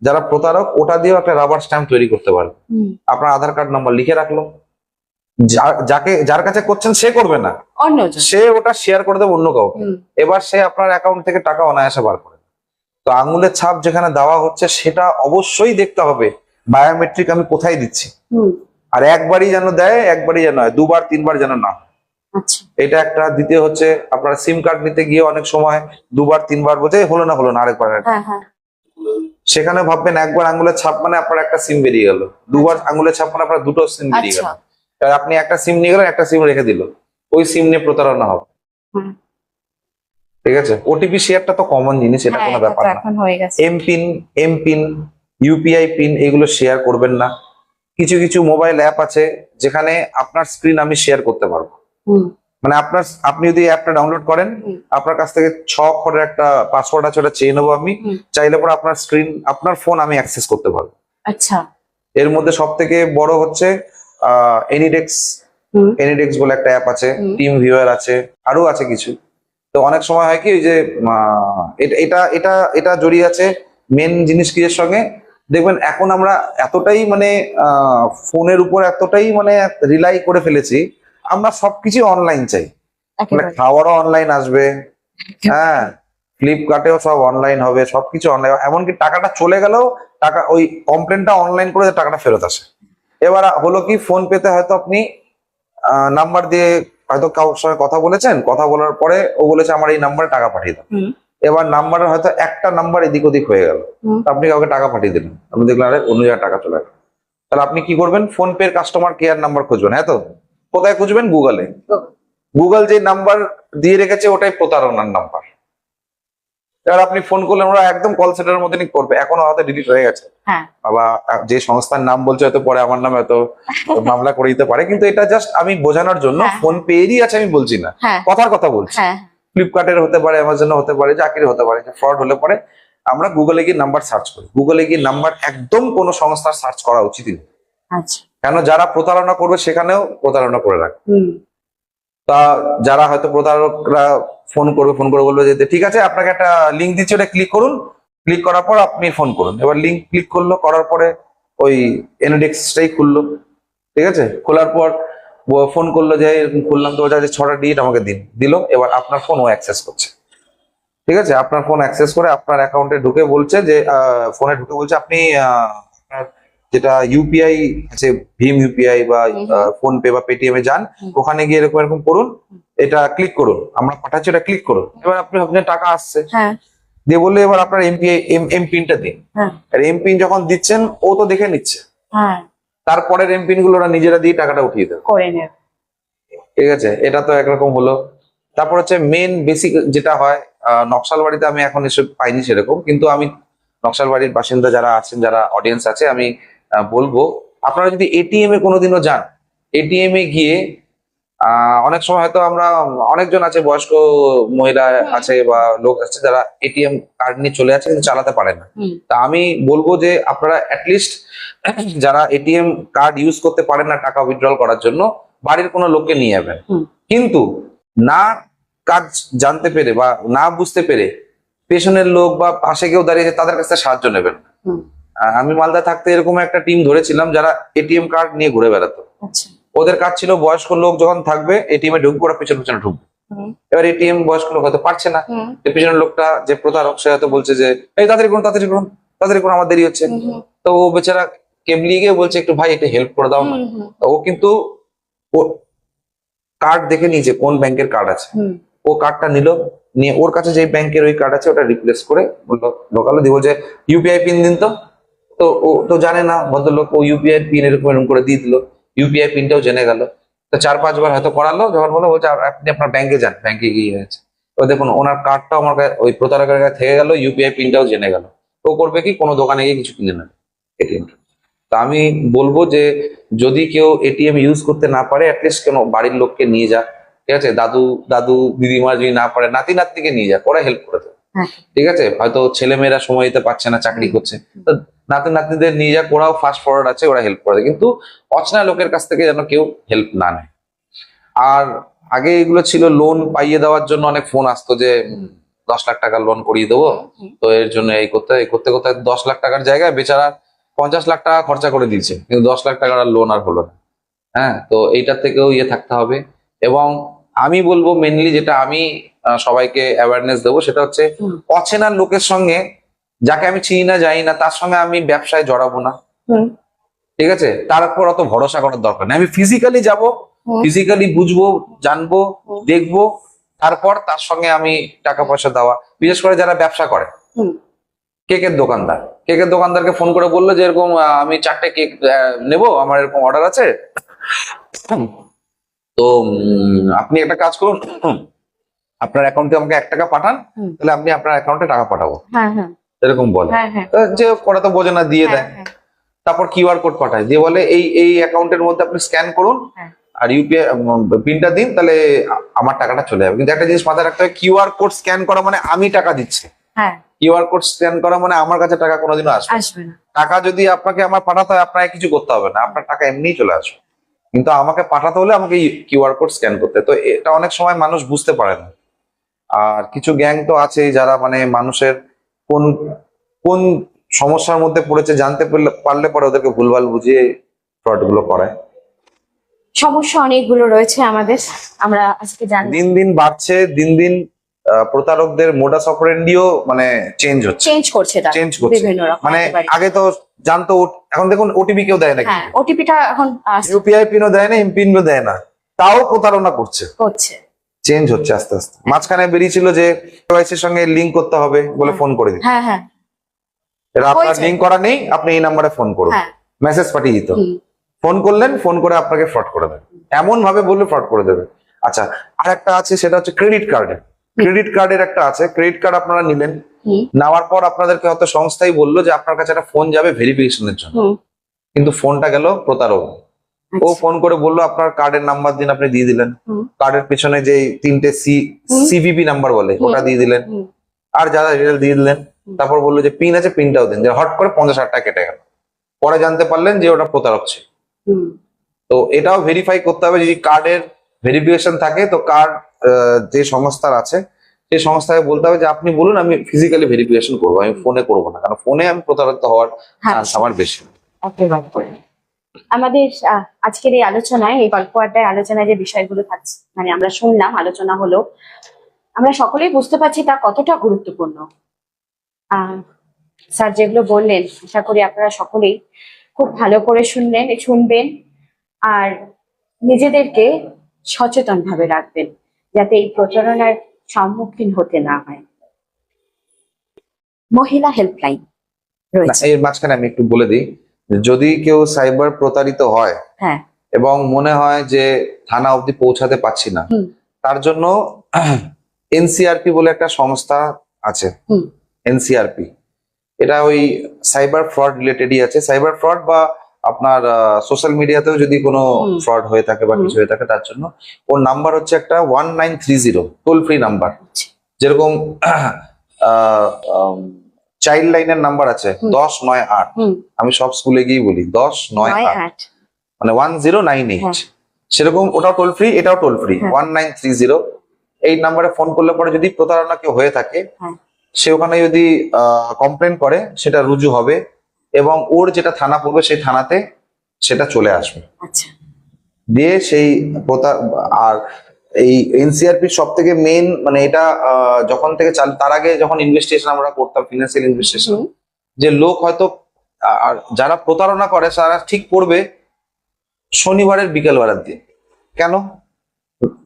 যারা প্রতারক ওটা দিয়েও একটা রাবার স্ট্যাম্প তৈরি করতে পারে। হুম। আপনার আধার কার্ড নাম্বার লিখে রাখলো, যার কাছে করছেন সে করবে না, অন্যজন। সে ওটা শেয়ার করে দেবে অন্য কাউকে। হুম। এবার সে আপনার অ্যাকাউন্ট থেকে টাকা অনায়াসে বার করে। তো আঙুলের ছাপ যেখানে দেওয়া হচ্ছে সেটা অবশ্যই দেখতে হবে বায়োমেট্রিক আমি কোথায় দিচ্ছি। হুম। আর একবারই যেন দেয়, একবারই যেন হয়, দুবার তিনবার যেন না হয়। আচ্ছা। এটা একটা। দ্বিতীয় হচ্ছে আপনার সিম কার্ড নিতে গিয়ে অনেক সময় দুবার তিনবার বোঝে, হলো না আরেকবার। হ্যাঁ, হ্যাঁ। সেখানে ভাববেন একবার আঙুলের ছাপ মানে আপনার একটা সিম বেরিয়ে গেল, দুবার আঙুলের ছাপ মানে আপনার দুটো সিম বেরিয়ে গেল। আচ্ছা। এবার আপনি একটা সিম নিয়ে গেলেন, একটা সিম রেখে দিল, ওই সিম নিয়ে প্রতারণা হবে। হুম। ঠিক আছে, ওটিপি শেয়ারটা তো কমন জিনিস, এটা হ্যাঁ, কোনো এটা ব্যাপার তো না। এখন হয়ে গেছে। এমপিন, ইউপিআই পিন, এগুলো শেয়ার করবেন না। কিছু কিছু মোবাইল অ্যাপ আছে যেখানে আপনার স্ক্রিন আমি শেয়ার করতে পারবো। হুম। মানে আপনি যদি অ্যাপটা ডাউনলোড করেন, হুম। আপনার কাছ থেকে 6 অক্ষরের একটা পাসওয়ার্ড আছে, ওটা চেয়ে নেবো আমি। হুম। চাইলে পরে আপনার স্ক্রিন, আপনার ফোন আমি অ্যাক্সেস করতে পারবো। আচ্ছা। এর মধ্যে সব থেকে বড় হচ্ছে এনিডেক্স। হুম। এনিডেক্স বলে একটা অ্যাপ আছে, হুম। টিম ভিউয়ার আছে, আরো আছে কিছু। তো অনেক সময় হয় কি, ওই যে এটা এটা এটা জড়িয়ে আছে মেন জিনিস কি এর সঙ্গে, দেখবেন এখন আমরা এতটাই মানে ফোনের উপর এতটাই মানে রিলাই করে ফেলেছি, আমরা সবকিছু অনলাইন চাই। মানে একেবারে। খাওয়ারও অনলাইন আসবে, হ্যাঁ, ফ্লিপকার্টেও সব অনলাইন হবে, সবকিছু অনলাইন, এমনকি টাকাটা চলে গেলেও টাকা ওই কমপ্লেনটা অনলাইন করে টাকাটা ফেরত আসে। এবার হলো কি, ফোন পেতে হয়তো আপনি নাম্বার দিয়ে হয়তো কারোর সঙ্গে কথা বলেছেন, কথা বলার পরে ও বলেছে আমার এই নাম্বারে টাকা পাঠিয়ে দাও। হুম। এবার নাম্বারের হয়তো একটা নাম্বার এদিক ওদিক হয়ে গেল, হুম। তো আপনি কাউকে টাকা পাঠিয়ে দিলেন, আপনি দেখলেন আরে অন্য জায়গায় টাকা চলে গেল। তাহলে আপনি কি করবেন? ফোন পের কাস্টমার কেয়ার নাম্বার খুঁজবেন। হ্যাঁ, তো কোথায় খুঁজবেন? গুগলে। গুগল যে নাম্বার দিয়ে রেখেছে ওটাই প্রতারণার নাম্বার। এবার আপনি ফোন করলেন, ওরা একদম কল সেন্টারের মতনই করবে, এখনো হয়তো ডিলিট হয়ে গেছে, হ্যাঁ। বা যে সংস্থার নাম বলছে হয়তো পরে আমার নামে হয়তো মামলা করে দিতে পারে, কিন্তু এটা জাস্ট আমি বোঝানোর জন্য, হ্যাঁ। ফোন পেয়েরই আছে আমি বলছি না, হ্যাঁ। কথার কথা বলছি। হ্যাঁ। ফ্লিপকার্টের হতে পারে, অ্যামাজনের হতে পারে, চাকরির হতে পারে, ফ্রড হলে পরে আমরা গুগলে গিয়ে নাম্বার সার্চ করি। গুগলে গিয়ে নাম্বার একদম কোনো সংস্থার সার্চ করা উচিতই না। আচ্ছা। কেন, যারা প্রতারণা করবে সেখানেও প্রতারণা করে রাখবে। হুম। তা যারা হয়তো প্রতারকরা ফোন করবে, ফোন করে বলবে যে ঠিক আছে আপনাকে একটা লিঙ্ক দিচ্ছি, ওটা ক্লিক করুন, ক্লিক করার পর আপনি ফোন করুন। এবার লিঙ্ক ক্লিক করলো, করার পরে ওই এনডেক্সটাই খুললো, ঠিক আছে, খোলার পর ফোন করলো যে এরকম খুললাম, তো ওটা যে 6টা ডিজিট আমাকে দিল। এবার আপনার ফোন ও অ্যাক্সেস করছে, ঠিক আছে, আপনার ফোন অ্যাক্সেস করে আপনার অ্যাকাউন্টে ঢুকে বলছে যে ফোনে ঢুকে বলছে আপনি আপনার যেটা ইউপিআই আছে, ভীম ইউপিআই বা ফোন পে বা পেটিএম এ যান, ওখানে গিয়ে এরকম এরকম করুন, এটা ক্লিক করুন, আমরা পাঠাচ্ছি, এটা ক্লিক করুন। এবার আপনি ভাবছেন টাকা আসছে, হ্যাঁ। দিয়ে বললে এবার আপনার এমপিনটা দিন। হ্যাঁ। আর এমপিন যখন দিচ্ছেন ও তো দেখে নিচ্ছে, হ্যাঁ। তারপরের এমপিন গুলো ওরা নিজেরা দিয়ে টাকাটা উঠিয়ে দেবে, করে নেব। ঠিক আছে। এটা তো একরকম হলো। তারপর হচ্ছে মেন বেসিক যেটা হয়, নকশালবাড়িতে আমি এখন এসব পাইনি সেরকম, কিন্তু আমি নকশালবাড়ির বাসিন্দা যারা আছেন, যারা অডিয়েন্স আছে, আমি বলবো আপনারা যদি এটিএম এ কোনোদিনও যান, এটিএম এ গিয়ে অনেক সময় হয়তো আমরা অনেকজন আছে, বয়স্ক মহিলা আছে বা লোক আছে যারা এটিএম কার্ড নিয়ে চলে আছে কিন্তু চালাতে পারে না। তা আমি বলবো যে আপনারা অ্যাটলিস্ট যারা এটিএম কার্ড ইউজ করতে পারেন না টাকা উইথড্রল করার জন্য, বাড়ির কোনো লোককে নিয়ে যাবেন, কিন্তু না কাজ জানতে পেরে বা না বুঝতে পেরে পেছনের লোক বা পাশে কেউ দাঁড়িয়েছে তাদের কাছ থেকে সাহায্য নেবেন। আমি মালদা থাকতে এরকম একটা টিম ধরেছিলাম যারা এটিএম কার্ড নিয়ে ঘুরে বেড়াতো। ওদের কাজ ছিল বয়স্ক লোক যখন থাকবে এটিএম এ ঢুকবে, ওরা পেছনে পেছনে ঢুকবে। এবার এটিএম বয়স্ক লোক হয়তো পারছে না, পেছনের লোকটা যে প্রতারক সে হয়তো বলছে যে এই তাড়াতাড়ি করুন, তাড়াতাড়ি করুন, তাড়াতাড়ি করুন, আমার দেরি হচ্ছে। তো ও বেচারা কেবলিয়ে গিয়ে বলছে একটু ভাই একটু হেল্প করে দাও না। ও কিন্তু কার্ড দেখে নিয়েছে কোন ব্যাংকের কার্ড আছে, ও কার্ডটা নিয়ে ওর কাছে যে ব্যাংকের ওই কার্ড আছে ওটা রিপ্লেস করে বললো, ঢোকালো, দিব যে ইউপিআই পিন দিন। তো ও তো জানে না ভদ্রলোক, ও ইউপিআই পিন এরকম এরকম করে দিয়ে দিল, ইউপিআই পিনটাও জেনে গেল। তো 4-5 বার হয়তো করালো, যখন বললো বলছে আপনি আপনার ব্যাংকে যান, ব্যাংকে গিয়ে আছে। তো দেখুন ওনার কার্ডটাও আমার কাছে ওই প্রতারকের কাছে থেকে গেল, ইউপিআই পিনটাও জেনে গেল। ও করবে কি, কোনো দোকানে গিয়ে কিছু কিনে নেবে এটিএম। তা আমি বলবো যে যদি কেউ এটিএম ইউজ করতে না পারে, অ্যাটলিস্ট কেন বাড়ির লোককে নিয়ে যাক, ঠিক আছে, দাদু দিদিমা যদি না পারে নাতি নাতনিকে নিয়ে যাক, ওরা হেল্প করে দেবে, ঠিক আছে। হয়তো ছেলেমেয়েরা সময় দিতে পারছে না, চাকরি করছে, তো নাতি নাতনিদের নিয়ে যাক, ওরাও ফাস্ট ফরওয়ার্ড আছে, ওরা হেল্প করে দেয়, কিন্তু অচেনা লোকের কাছ থেকে যেন কেউ হেল্প না নেয়। আর আগে এগুলো ছিল লোন পাইয়ে দেওয়ার জন্য অনেক ফোন আসতো যে 10 লাখ টাকার লোন করিয়ে দেবো, তো এর জন্য এই করতে করতে 10 লাখ টাকার জায়গায় বেচারা 50 লাখ টাকা খরচা করে দিয়েছে, কিন্তু 10 লাখ টাকার লোন আর হলো না। হ্যাঁ, তো এইটার থেকেও থাকতে হবে। এবং আমি বলবো মেনলি যেটা আমি সবাইকে অ্যাওয়ারনেস দেবো সেটা হচ্ছে অচেনা লোকের সঙ্গে, যাকে আমি চিনি না জানি না, তার সঙ্গে আমি ব্যবসায় জড়াবো না, ঠিক আছে। তারপর অত ভরসা করার দরকার নেই। আমি ফিজিক্যালি যাব, ফিজিক্যালি বুঝবো, জানবো, দেখবো, তারপর তার সঙ্গে আমি টাকা পয়সা দেওয়া। বিশেষ করে যারা ব্যবসা করে, কেকের দোকানদারকে ফোন করে বললো যে এরকম আমি 4টে কেক নেবো, আমার এরকম অর্ডার আছে, তো আপনি একটা কাজ করুন, আপনার অ্যাকাউন্টে আমাকে 1 টাকা পাঠান, তাহলে আপনি আপনার অ্যাকাউন্টে টাকা পাঠাবো, এরকম বলে। যে ওরা তো বোঝে না, দিয়ে দেয়। তারপর কিউআর কোড পাঠায়, দিয়ে বলে এই অ্যাকাউন্টের মধ্যে আপনি স্ক্যান করুন আর ইউপিআই পিনটা দিন, তাহলে আমার টাকাটা চলে যাবে। কিন্তু একটা জিনিস মাথায় রাখতে হবে, কিউআর কোড স্ক্যান করা মানে আমি টাকা দিচ্ছি, কিউআর কোড স্ক্যান করা মানে আমার কাছে টাকা কোনোদিনও আসবে না। টাকা যদি আপনাকে আমার পাঠাতে হয়, আপনাকে কিছু করতে হবে না, আপনার টাকা এমনিই চলে আসবে। কিন্তু আমাকে পাঠাতে হলে আমাকে কিউআর কোড স্ক্যান করতে, তো এটা অনেক সময় মানুষ বুঝতে পারে না। আর কিছু গ্যাং তো আছে যারা মানে মানুষের কোন কোন সমস্যার মধ্যে পড়েছে জানতে পারলে পরে ওদেরকে ভুলভাল বুঝিয়ে ফ্রড গুলো করায়। সমস্যা অনেকগুলো রয়েছে আমাদের, আমরা আজকে জানি দিন দিন বাড়ছে, দিন দিন প্রতারকদের মোডাস অপারেন্ডিও মানে চেঞ্জ হচ্ছে, চেঞ্জ করছে তারা চেঞ্জ করছে। বিভিন্ন রকম মানে একেবারে। আগে তো জানতো, এখন দেখুন ওটিপি কেউ দেয় না, হ্যাঁ, ওটিপিটা এখন ইউপিআই পিনও দেয় না, এমপিনও দেয় না, তাও প্রতারণা করছে। করছে। চেঞ্জ হচ্ছে আস্তে আস্তে। মাঝখানে বেরিয়েছিল যে কেওয়াইসির সঙ্গে লিংক করতে হবে বলে ফোন করে দিত, হ্যাঁ হ্যাঁ এটা আপনার হয়েছে। লিংক করা নেই, আপনি এই নাম্বারে ফোন করুন, হ্যাঁ। মেসেজ পাঠিয়ে দিত। হুম। ফোন করলেন, ফোন করে আপনাকে ফ্রড করে দেবে, এমন ভাবে বললে ফ্রড করে দেবে। আচ্ছা, আর একটা আছে, সেটা হচ্ছে ক্রেডিট কার্ডের। ক্রেডিট কার্ডের একটা আছে, ক্রেডিট কার্ড আপনারা নিলেন, হুম। নেওয়ার পর আপনাদেরকে হয়তো সংস্থাই বললো যে আপনার কাছে একটা ফোন যাবে ভেরিফিকেশনের জন্য, হুম। কিন্তু ফোনটা গেল প্রতারক। ও আচ্ছা। ফোন করে বললো আপনার কার্ডের নাম্বার দিন, আপনি দিয়ে দিলেন। হুম। কার্ডের পিছনে যে 3টে সিভিভি নাম্বার বলে ওটা দিয়ে দিলেন, হুম। আর যারা ডিটেল দিয়ে দিলেন। তারপর বললো যে পিন আছে, পিনটাও দিন, যে হট করে 50,000 টাকা কেটে গেল। পরে জানতে পারলেন যে ওটা প্রতারক ছিল। হুম। তো এটাও ভেরিফাই করতে হবে, যদি কার্ডের ভেরিফিকেশন থাকে তো কার্ড যে সংস্থার আছে সেই সংস্থাকে বলতে হবে যে আপনি বলুন, আমি ফিজিক্যালি ভেরিফিকেশন করবো, আমি ফোনে করবো না, কারণ ফোনে আমি প্রতারিত হওয়ার হ্যাঁ। চান্স আমার বেশি। একেবারে। আমাদের আজকের এই আলোচনায়, এই গল্প আড্ডায় আলোচনায় যে বিষয়গুলো থাকছে, মানে আমরা শুনলাম, আলোচনা হলো, আমরা সকলেই বুঝতে পারছি তা কতটা গুরুত্বপূর্ণ। স্যার যেগুলো বললেন, আশা করি আপনারা সকলেই খুব ভালো করে শুনবেন আর নিজেদেরকে সচেতন ভাবে রাখবেন, যাতে এই প্রতারণার সম্মুখীন হতে না হয়। মহিলা হেল্পলাইন না, রয়েছে। এর মাঝখানে আমি একটু বলে দিই, যদি কেউ সাইবার প্রতারিত হয় হ্যাঁ। এবং মনে হয় যে থানা অবধি পৌঁছাতে পারছি না, হুম। তার জন্য এনসিআরপি বলে একটা সংস্থা আছে। হুম। এনসিআরপি এটা ওই সাইবার ফ্রড রিলেটেডই আছে। সাইবার ফ্রড বা আপনার সোশ্যাল মিডিয়াতেও যদি কোনো হুম। ফ্রড হয়ে থাকে বা কিছু হয়ে থাকে, তার জন্য ওর নাম্বার হচ্ছে একটা 1930 টোল ফ্রি নাম্বার। যেরকম চাইল্ড লাইনের নাম্বার আছে হুম। 1098। হুম। আমি সব স্কুলে গিয়ে বলি 1098, মানে 1098। হ্যাঁ। সেরকম ওটাও টোল ফ্রি, এটাও টোল ফ্রি, হ্যাঁ। 1930। এই নাম্বারে ফোন করলে পরে যদি প্রতারণা কেউ হয়ে থাকে, হ্যাঁ। সে ওখানে যদি কমপ্লেন করে সেটা রুজু হবে এবং ওর যেটা থানা পড়বে সেই থানাতে সেটা চলে আসবে। আচ্ছা। দিয়ে সেই আর এই এনসিআরপির সব থেকে মেন, মানে এটা যখন থেকে চালু, তার আগে যখন ইনভেস্টিগেশন আমরা করতাম, ফিনান্সিয়াল ইনভেস্টিগেশন, যে লোক হয়তো আর যারা প্রতারণা করে তারা ঠিক করবে শনিবারের বিকেল বেলার দিন। কেন?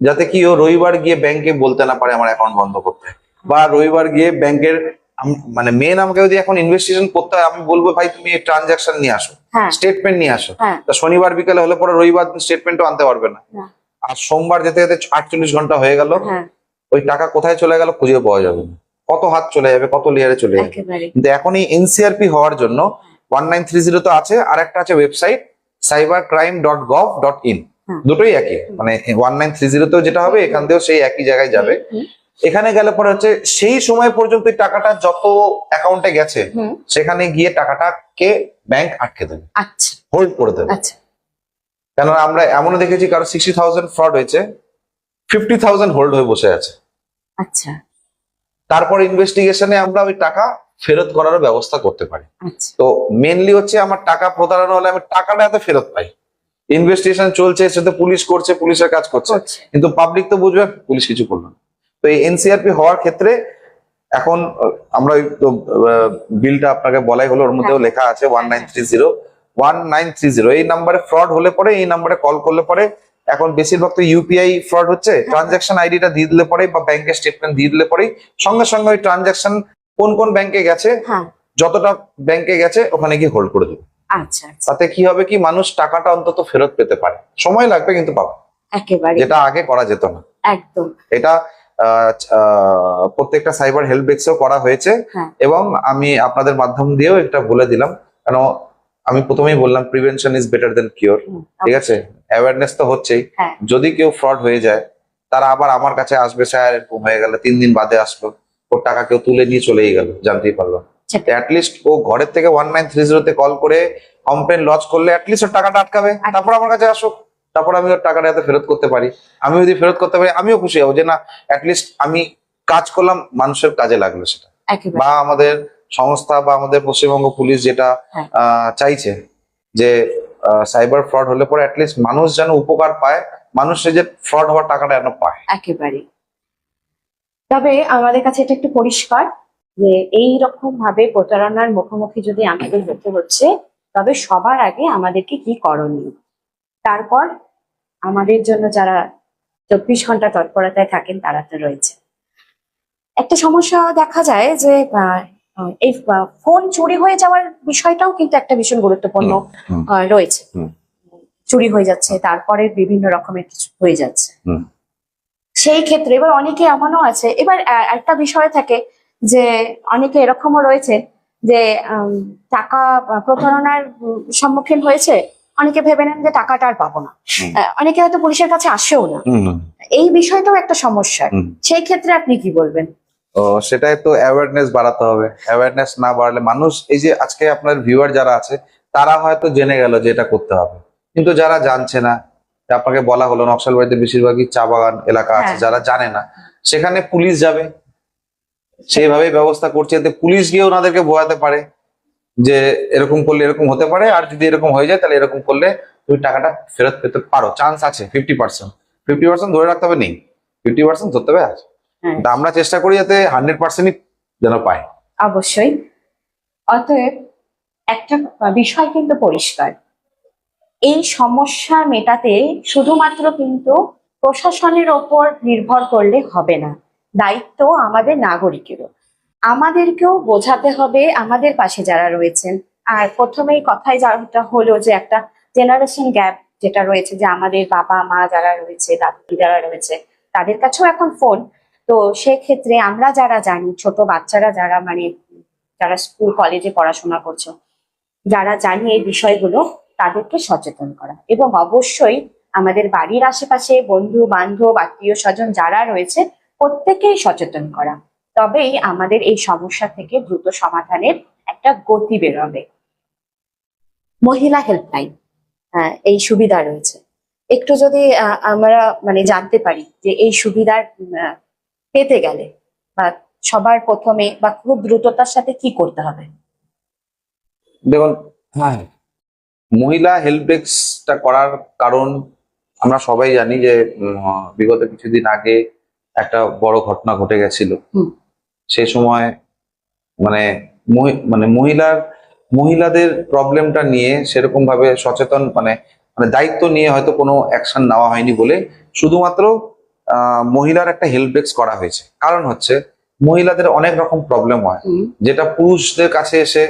যাতে কি ও রবিবার গিয়ে ব্যাংকে বলতে না পারে আমার অ্যাকাউন্ট বন্ধ করতে, বা রবিবার গিয়ে ব্যাংকের মানে মেন আমাকে যদি এখন ইনভেস্টিগেশন করতে হয়, আমি বলবো ভাই তুমি ট্রানজাকশন নিয়ে আসো, স্টেটমেন্ট নিয়ে আসো। তা শনিবার বিকেলে হলে পরে রবিবার স্টেটমেন্টও আনতে পারবে না, আর সোমবার যেতে যেতে 48 ঘন্টা হয়ে গেল, ওই টাকা কোথায় চলে গেল খুঁজে পাওয়া যাবে না, কত হাত চলে যাবে, কত লেয়ারে চলে যাবে। কিন্তু এখন এই এনসিআরপি হওয়ার জন্য 1930 তো আছে, আর একটা আছে ওয়েবসাইট cybercrime.gov.in, দুটোই একই, মানে 1930 তেও যেটা হবে এখান থেকেও সেই একই জায়গায় যাবে। এখানে গেলে পরে হচ্ছে সেই সময় পর্যন্ত টাকাটা যত অ্যাকাউন্টে গেছে সেখানে গিয়ে টাকাটাকে ব্যাংক আটকে দেবে, হোল্ড করে দেবে। কেননা আমরা এমনও দেখেছি কারো 60,000 ফ্রড হয়েছে, 50,000 হোল্ড হয়ে বসে আছে। আচ্ছা। তারপর ইনভেস্টিগেশনে আমরা ওই টাকা ফেরত করার ব্যবস্থা করতে পারি। তো মেনলি হচ্ছে আমার টাকা প্রতারণা হলে আমি টাকাটা এত ফেরত পাই। ইনভেস্টিগেশন চলছে, সেটা পুলিশ করছে, পুলিশের কাজ করছে, কিন্তু পাবলিক তো বুঝবে পুলিশ কিছু করলো না। তো এই এনসিআরপি হওয়ার ক্ষেত্রে এখন আমরা ওই বিলটা আপনাকে বলাই হলো, ওর মধ্যেও লেখা আছে 1930 এই নাম্বারে ফ্রড হলে পরে, এই নাম্বারে কল করলে পরে, এখন বেশিরভাগ তো ইউপিআই ফ্রড হচ্ছে, ট্রানজাকশন আইডিটা দিয়ে দিলে পরে বা ব্যাংকের স্টেটমেন্ট দিয়ে দিলে পরে সঙ্গে সঙ্গে ওই ট্রানজাকশন কোন কোন ব্যাংকে গেছে, যতটা ব্যাংকে গেছে ওখানে গিয়ে হোল্ড করে দেবে। তাতে কি হবে কি, মানুষ টাকাটা অন্তত ফেরত পেতে পারে, সময় লাগবে কিন্তু পাবে, যেটা আগে করা যেত না। একদম। এটা প্রত্যেকটা সাইবার হেল্প ডেস্কেও করা হয়েছে, এবং আমি আপনাদের মাধ্যম দিয়েও এটা বলে দিলাম, কারণ আমি প্রথমেই বললাম prevention is better then cure. ঠিক আছে, অ্যাওয়ারনেস তো হচ্ছেই। যদি কেউ ফ্রড হয়ে যায়, তারা আবার আমার কাছে আসবে, স্যার এরকম হয়ে গেল, 3 দিন বাদে আসলো, ওর টাকা কেউ তুলে নিয়ে চলেই গেল, জানতেই পারলো। অ্যাটলিস্ট ও ঘরের থেকে 1930 কল করে কমপ্লেন লজ করলে অ্যাটলিস্ট ওর টাকাটা আটকাবে, তারপর আমার কাছে আসুক, তারপর আমি ওর টাকাটা এত ফেরত করতে পারি। আমি যদি ফেরত করতে পারি আমিও খুশি হবো, যে না অ্যাটলিস্ট আমি কাজ করলাম, মানুষের কাজে লাগলো সেটা। বা আমাদের সংস্থা বা আমাদের পশ্চিমবঙ্গ পুলিশ যেটা চাইছে যে সাইবার ফ্রড হলে পরে অ্যাটলিস্ট মানুষ যেন উপকার পায়, মানুষ যে ফ্রড হওয়ার টাকাটা যেন পায়। একেবারে। তবে আমাদের কাছে এটা একটু পরিষ্কার যে এই রকম ভাবে প্রতারণার মুখোমুখি যদি আমাদের হতে হচ্ছে, তবে সবার আগে আমাদেরকে কি করণীয়, তারপর আমাদের জন্য যারা 24 ঘন্টা তৎপরতায় থাকেন তারা তো রয়েছে। একটা সমস্যা দেখা যায় যে এই ফোন চুরি হয়ে যাওয়ার বিষয়টাও কিন্তু একটা ভীষণ গুরুত্বপূর্ণ হুম, রয়েছে। হুম। চুরি হয়ে যাচ্ছে, তারপরে বিভিন্ন রকমের কিছু হয়ে যাচ্ছে। হুম। সেই ক্ষেত্রে এবার অনেকে এমনও আছে, এবার একটা বিষয় থাকে যে অনেকে এরকমও রয়েছে যে টাকা প্রতারণার সম্মুখীন হয়েছে, অনেকে ভেবে নেন যে টাকাটা আর পাবো না। হুম। অনেকে হয়তো পুলিশের কাছে আসেও না। হুম। এই বিষয়টাও একটা সমস্যা। হুম। সেই ক্ষেত্রে আপনি কি বলবেন? তো সেটাই তো অ্যাওয়ারনেস বাড়াতে হবে। অ্যাওয়ারনেস না বাড়লে মানুষ, এই যে আজকে আপনার ভিউয়ার যারা আছে তারা হয়তো জেনে গেল যে এটা করতে হবে, কিন্তু যারা জানছে না, আপনাকে বলা হলো নকশালবাড়িতে বেশিরভাগই চা বাগান এলাকা আছে, হ্যাঁ। যারা জানে না সেখানে পুলিশ যাবে, সেইভাবেই ব্যবস্থা করছে, এতে পুলিশ গিয়ে ওনাদেরকে বোঝাতে পারে যে এরকম করলে এরকম হতে পারে, আর যদি এরকম হয়ে যায় তাহলে এরকম করলে তুমি টাকাটা ফেরত পেতে পারো, চান্স আছে 50%। 50% ধরে রাখতে হবে নেই, 50% ধরতে হবে আছে। হ্যাঁ, কিন্তু আমরা চেষ্টা করি যাতে 100%ই যেন পায়। অবশ্যই। অতএব একটা বিষয় কিন্তু পরিষ্কার, এই সমস্যা মেটাতে শুধুমাত্র কিন্তু প্রশাসনের ওপর নির্ভর করলে হবে না, দায়িত্ব আমাদের নাগরিকেরও। আমাদেরকেও বোঝাতে হবে আমাদের পাশে যারা রয়েছেন। আর প্রথমেই কথাই যাটা হলো যে একটা জেনারেশন গ্যাপ যেটা রয়েছে, যে আমাদের বাবা মা যারা রয়েছে, দাদু যারা রয়েছে, তাদের কাছেও এখন ফোন। তো সেক্ষেত্রে আমরা যারা জানি, ছোট বাচ্চারা যারা মানে যারা স্কুল কলেজে পড়াশোনা করছে, যারা জানি এই বিষয়গুলো, তাদেরকে সচেতন করা, এবং অবশ্যই আমাদের বাড়ির আশেপাশে বন্ধু বান্ধব আত্মীয় স্বজন যারা রয়েছে প্রত্যেকেই সচেতন করা। তবেই আমাদের এই সমস্যা থেকে দ্রুত সমাধানের একটা গতি বেরোবে। মহিলা হেল্পলাইন, এই সুবিধা রয়েছে, একটু যদি আমরা মানে জানতে পারি যে এই সুবিধা পেতে গেলে বা সবার প্রথমে বা খুব দ্রুততার সাথে কি করতে হবে। দেখুন, হ্যাঁ, মহিলা হেল্প ডেস্কটা করার কারণ আমরা সবাই জানি যে বিগত কিছুদিন আগে একটা বড় ঘটনা ঘটে গেছিল। হুম। সেই সময় মানে মহিলাদের প্রবলেমটা নিয়ে সেরকম ভাবে সচেতন মানে মানে দায়িত্ব নিয়ে হয়তো কোনো অ্যাকশন নেওয়া হয়নি বলে শুধুমাত্র মহিলার একটা হেল্প ডেস্ক করা হয়েছে। কারণ হচ্ছে মহিলাদের অনেক রকম প্রবলেম হয়, যেটা পুরুষদের কাছে এসে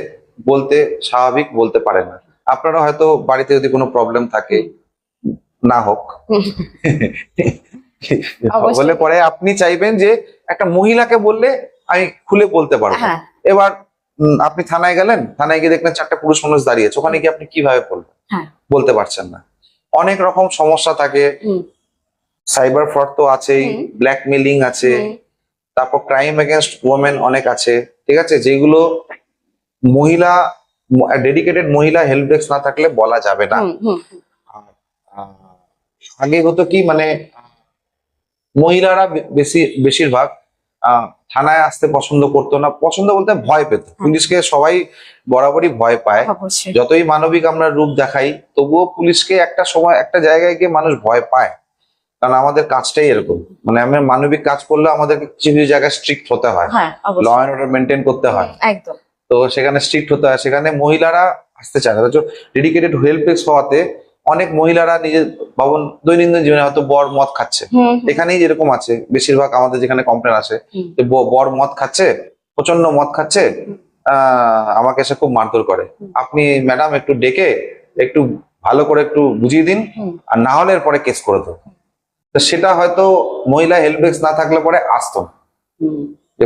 বলতে স্বাভাবিক বলতে পারে না। আপনারা হয়তো বাড়িতে যদি কোনো প্রবলেম থাকে, না হোক অবশ্যই। হলে পরে আপনি চাইবেন যে একটা মহিলাকে বললে আমি খুলে বলতে পারবো। হ্যাঁ। এবার আপনি থানায় গেলেন, থানায় গিয়ে দেখলেন 4টা পুরুষ মানুষ দাঁড়িয়ে আছে, ওখানে গিয়ে আপনি কিভাবে বলবেন? হ্যাঁ। বলতে পারছেন না। অনেক রকম সমস্যা থাকে, সাইবার ফ্রড তো আছেই, ব্ল্যাকমেলিং আছে, তারপর ক্রাইম এগেনস্ট ওমেন অনেক আছে, ঠিক আছে, যেগুলো মহিলা ডেডিকেটেড মহিলা হেল্প ডেস্ক না থাকলে বলা যাবে না। আগে হতো কি মানে মহিলারা বেশিরভাগ থানায় আসতে পছন্দ করতো না, পছন্দ বলতে ভয় পেত। পুলিশকে সবাই বরাবরই ভয় পায়, যতই মানবিক আমরা রূপ দেখাই তবুও পুলিশকে একটা সময় একটা জায়গায় গিয়ে মানুষ ভয় পায়, কারণ আমাদের কাজটাই এরকম। মানে আমরা মানবিক কাজ করলে আমাদেরকে কিছু কিছু জায়গায় স্ট্রিক্ট হতে হয়, ল অ্যান্ড অর্ডার মেনটেন করতে হয়, একদম। তো সেখানে স্ট্রিক্ট হতে হয়, সেখানে মহিলারা আসতে চায় না। ডেডিকেটেড হেল্প ডেস্ক হওয়াতে অনেক মহিলারা নিজের ভবন দৈনন্দিন জীবনে হয়তো বর মদ খাচ্ছে, এখানেই যেরকম আছে বেশিরভাগ আমাদের যেখানে কমপ্লেন আছে যে বর মদ খাচ্ছে, প্রচন্ড মদ খাচ্ছে, আমাকে এসে খুব মারধর করে, আপনি ম্যাডাম একটু ডেকে একটু ভালো করে একটু বুঝিয়ে দিন, আর না হলে এরপরে কেস করে দেবো। তো সেটা হয়তো মহিলা হেল্প ডেস্ক না থাকলে পরে আসতো না, যে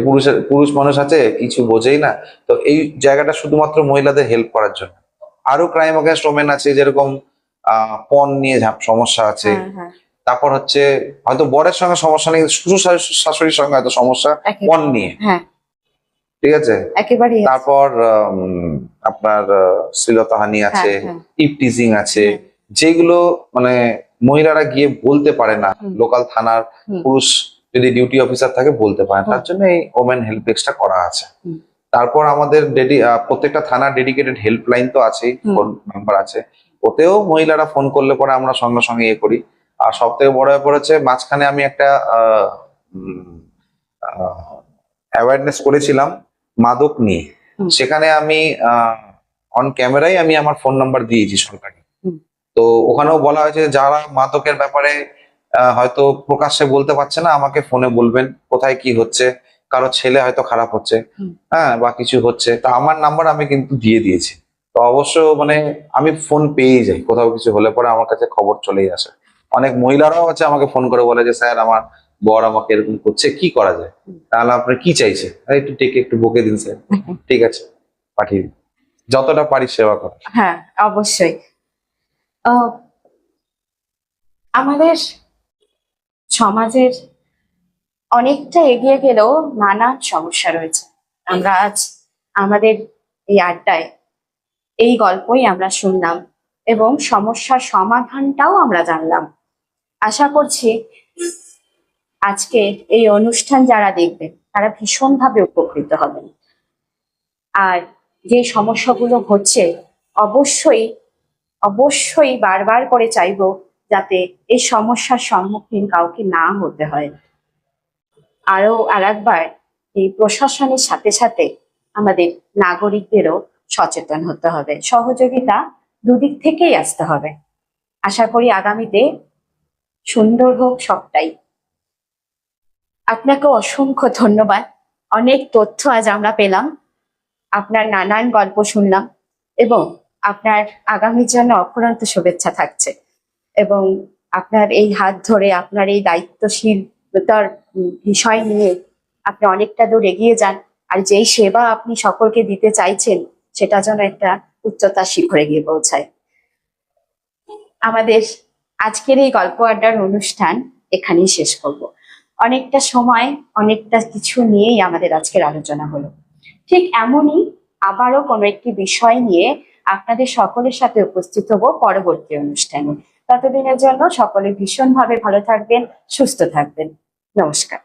পুরুষ মানুষ আছে কিছু বোঝেই না, তো এই জায়গাটা শুধুমাত্র মহিলাদের হেল্প করার জন্য। আরো ক্রাইম এগেনস্ট ওমেন আছে, যেরকম পণ নিয়ে সমস্যা আছে, তারপর হচ্ছে হয়তো বরের সঙ্গে সমস্যা নেই, শ্বশুর শাশুড়ির সঙ্গে হয়তো সমস্যা পণ নিয়ে, ঠিক আছে, তারপর আপনার শ্লীলতাহানি আছে, ইভটিজিং আছে, যেগুলো মানে মহিলারা গিয়ে বলতে পারে না, লোকাল থানার পুরুষ যদি ডিউটি অফিসার থাকে বলতে পারে, তার জন্য এই ওমেন হেল্প ডেস্কটা করা আছে। তারপর আমাদের প্রত্যেকটা থানার ডেডিকেটেড হেল্পলাইন তো আছেই, ফোন নাম্বার আছে, ওতেও মহিলারা ফোন করলে পরে আমরা সঙ্গে সঙ্গে ইয়ে করি। আর সব থেকে বড় ব্যাপার হচ্ছে মাঝখানে আমি একটা অ্যাওয়ারনেস করেছিলাম মাদক নিয়ে। হুম। সেখানে আমি অন ক্যামেরায় আমি আমার ফোন নাম্বার দিয়েছি সরকারি। হুম। তো ওখানেও বলা হয়েছে যারা মাদকের ব্যাপারে হয়তো প্রকাশ্যে বলতে পারছে না, আমাকে ফোনে বলবেন কোথায় কি হচ্ছে, কারো ছেলে হয়তো খারাপ হচ্ছে, হুম। হ্যাঁ, বা কিছু হচ্ছে, তা আমার নাম্বার আমি কিন্তু দিয়ে দিয়েছি। তো অবশ্য মানে আমি ফোন পেয়েই যাই, কোথাও কিছু হলে পরে আমার কাছে খবর চলেই আসে। অনেক মহিলারাও আছে আমাকে ফোন করে বলে যে স্যার আমার বর আমাকে এরকম করছে, কি করা যায়? তাহলে আপনার কি চাইছে? একটু ডেকে একটু বকে দিন স্যার। ঠিক আছে, পাঠিয়ে দিন, যতটা পারি সেবা করা। হ্যাঁ, অবশ্যই। আহ, আমাদের সমাজের অনেকটা এগিয়ে গেলেও নানান সমস্যা রয়েছে। আমরা আজ আমাদের এই আড্ডায় এই গল্পই আমরা শুনলাম এবং সমস্যার সমাধানটাও আমরা জানলাম। আশা করছি আজকে এই অনুষ্ঠান যারা দেখবেন তারা ভীষণভাবে উপকৃত হবেন। আর যে সমস্যাগুলো হচ্ছে, অবশ্যই অবশ্যই বারবার করে চাইবো যাতে এই সমস্যার সম্মুখীন কাউকে না হতে হয়। আরো আরেকবার এই প্রশাসনের সাথে সাথে আমাদের নাগরিকদেরও সচেতন হতে হবে, সহযোগিতা দুদিক থেকেই আসতে হবে। আশা করি আগামীতে সুন্দর হোক সবটাই। আপনাকে অসংখ্য ধন্যবাদ। অনেক তথ্য আজ আমরা পেলাম, আপনার নানান গল্প শুনলাম এবং আপনার আগামীর জন্য অফুরন্ত শুভেচ্ছা থাকছে। এবং আপনার এই হাত ধরে আপনার এই দায়িত্বশীলতার বিষয় নিয়ে আপনি অনেকটা দূর এগিয়ে যান। আর যেই সেবা আপনি সকলকে দিতে চাইছেন সেটা যেন একটা উচ্চতার শিখরে গিয়ে পৌঁছায়। আমাদের আজকের এই গল্প আড্ডার অনুষ্ঠান এখানেই শেষ করব। অনেকটা সময় অনেকটা কিছু নিয়েই আমাদের আজকের আলোচনা হলো। ঠিক এমনই আবারও কোনো একটি বিষয় নিয়ে আপনাদের সকলের সাথে উপস্থিত হব পরবর্তী অনুষ্ঠানে। ততদিনের জন্য সকলে ভীষণভাবে ভালো থাকবেন, সুস্থ থাকবেন। নমস্কার।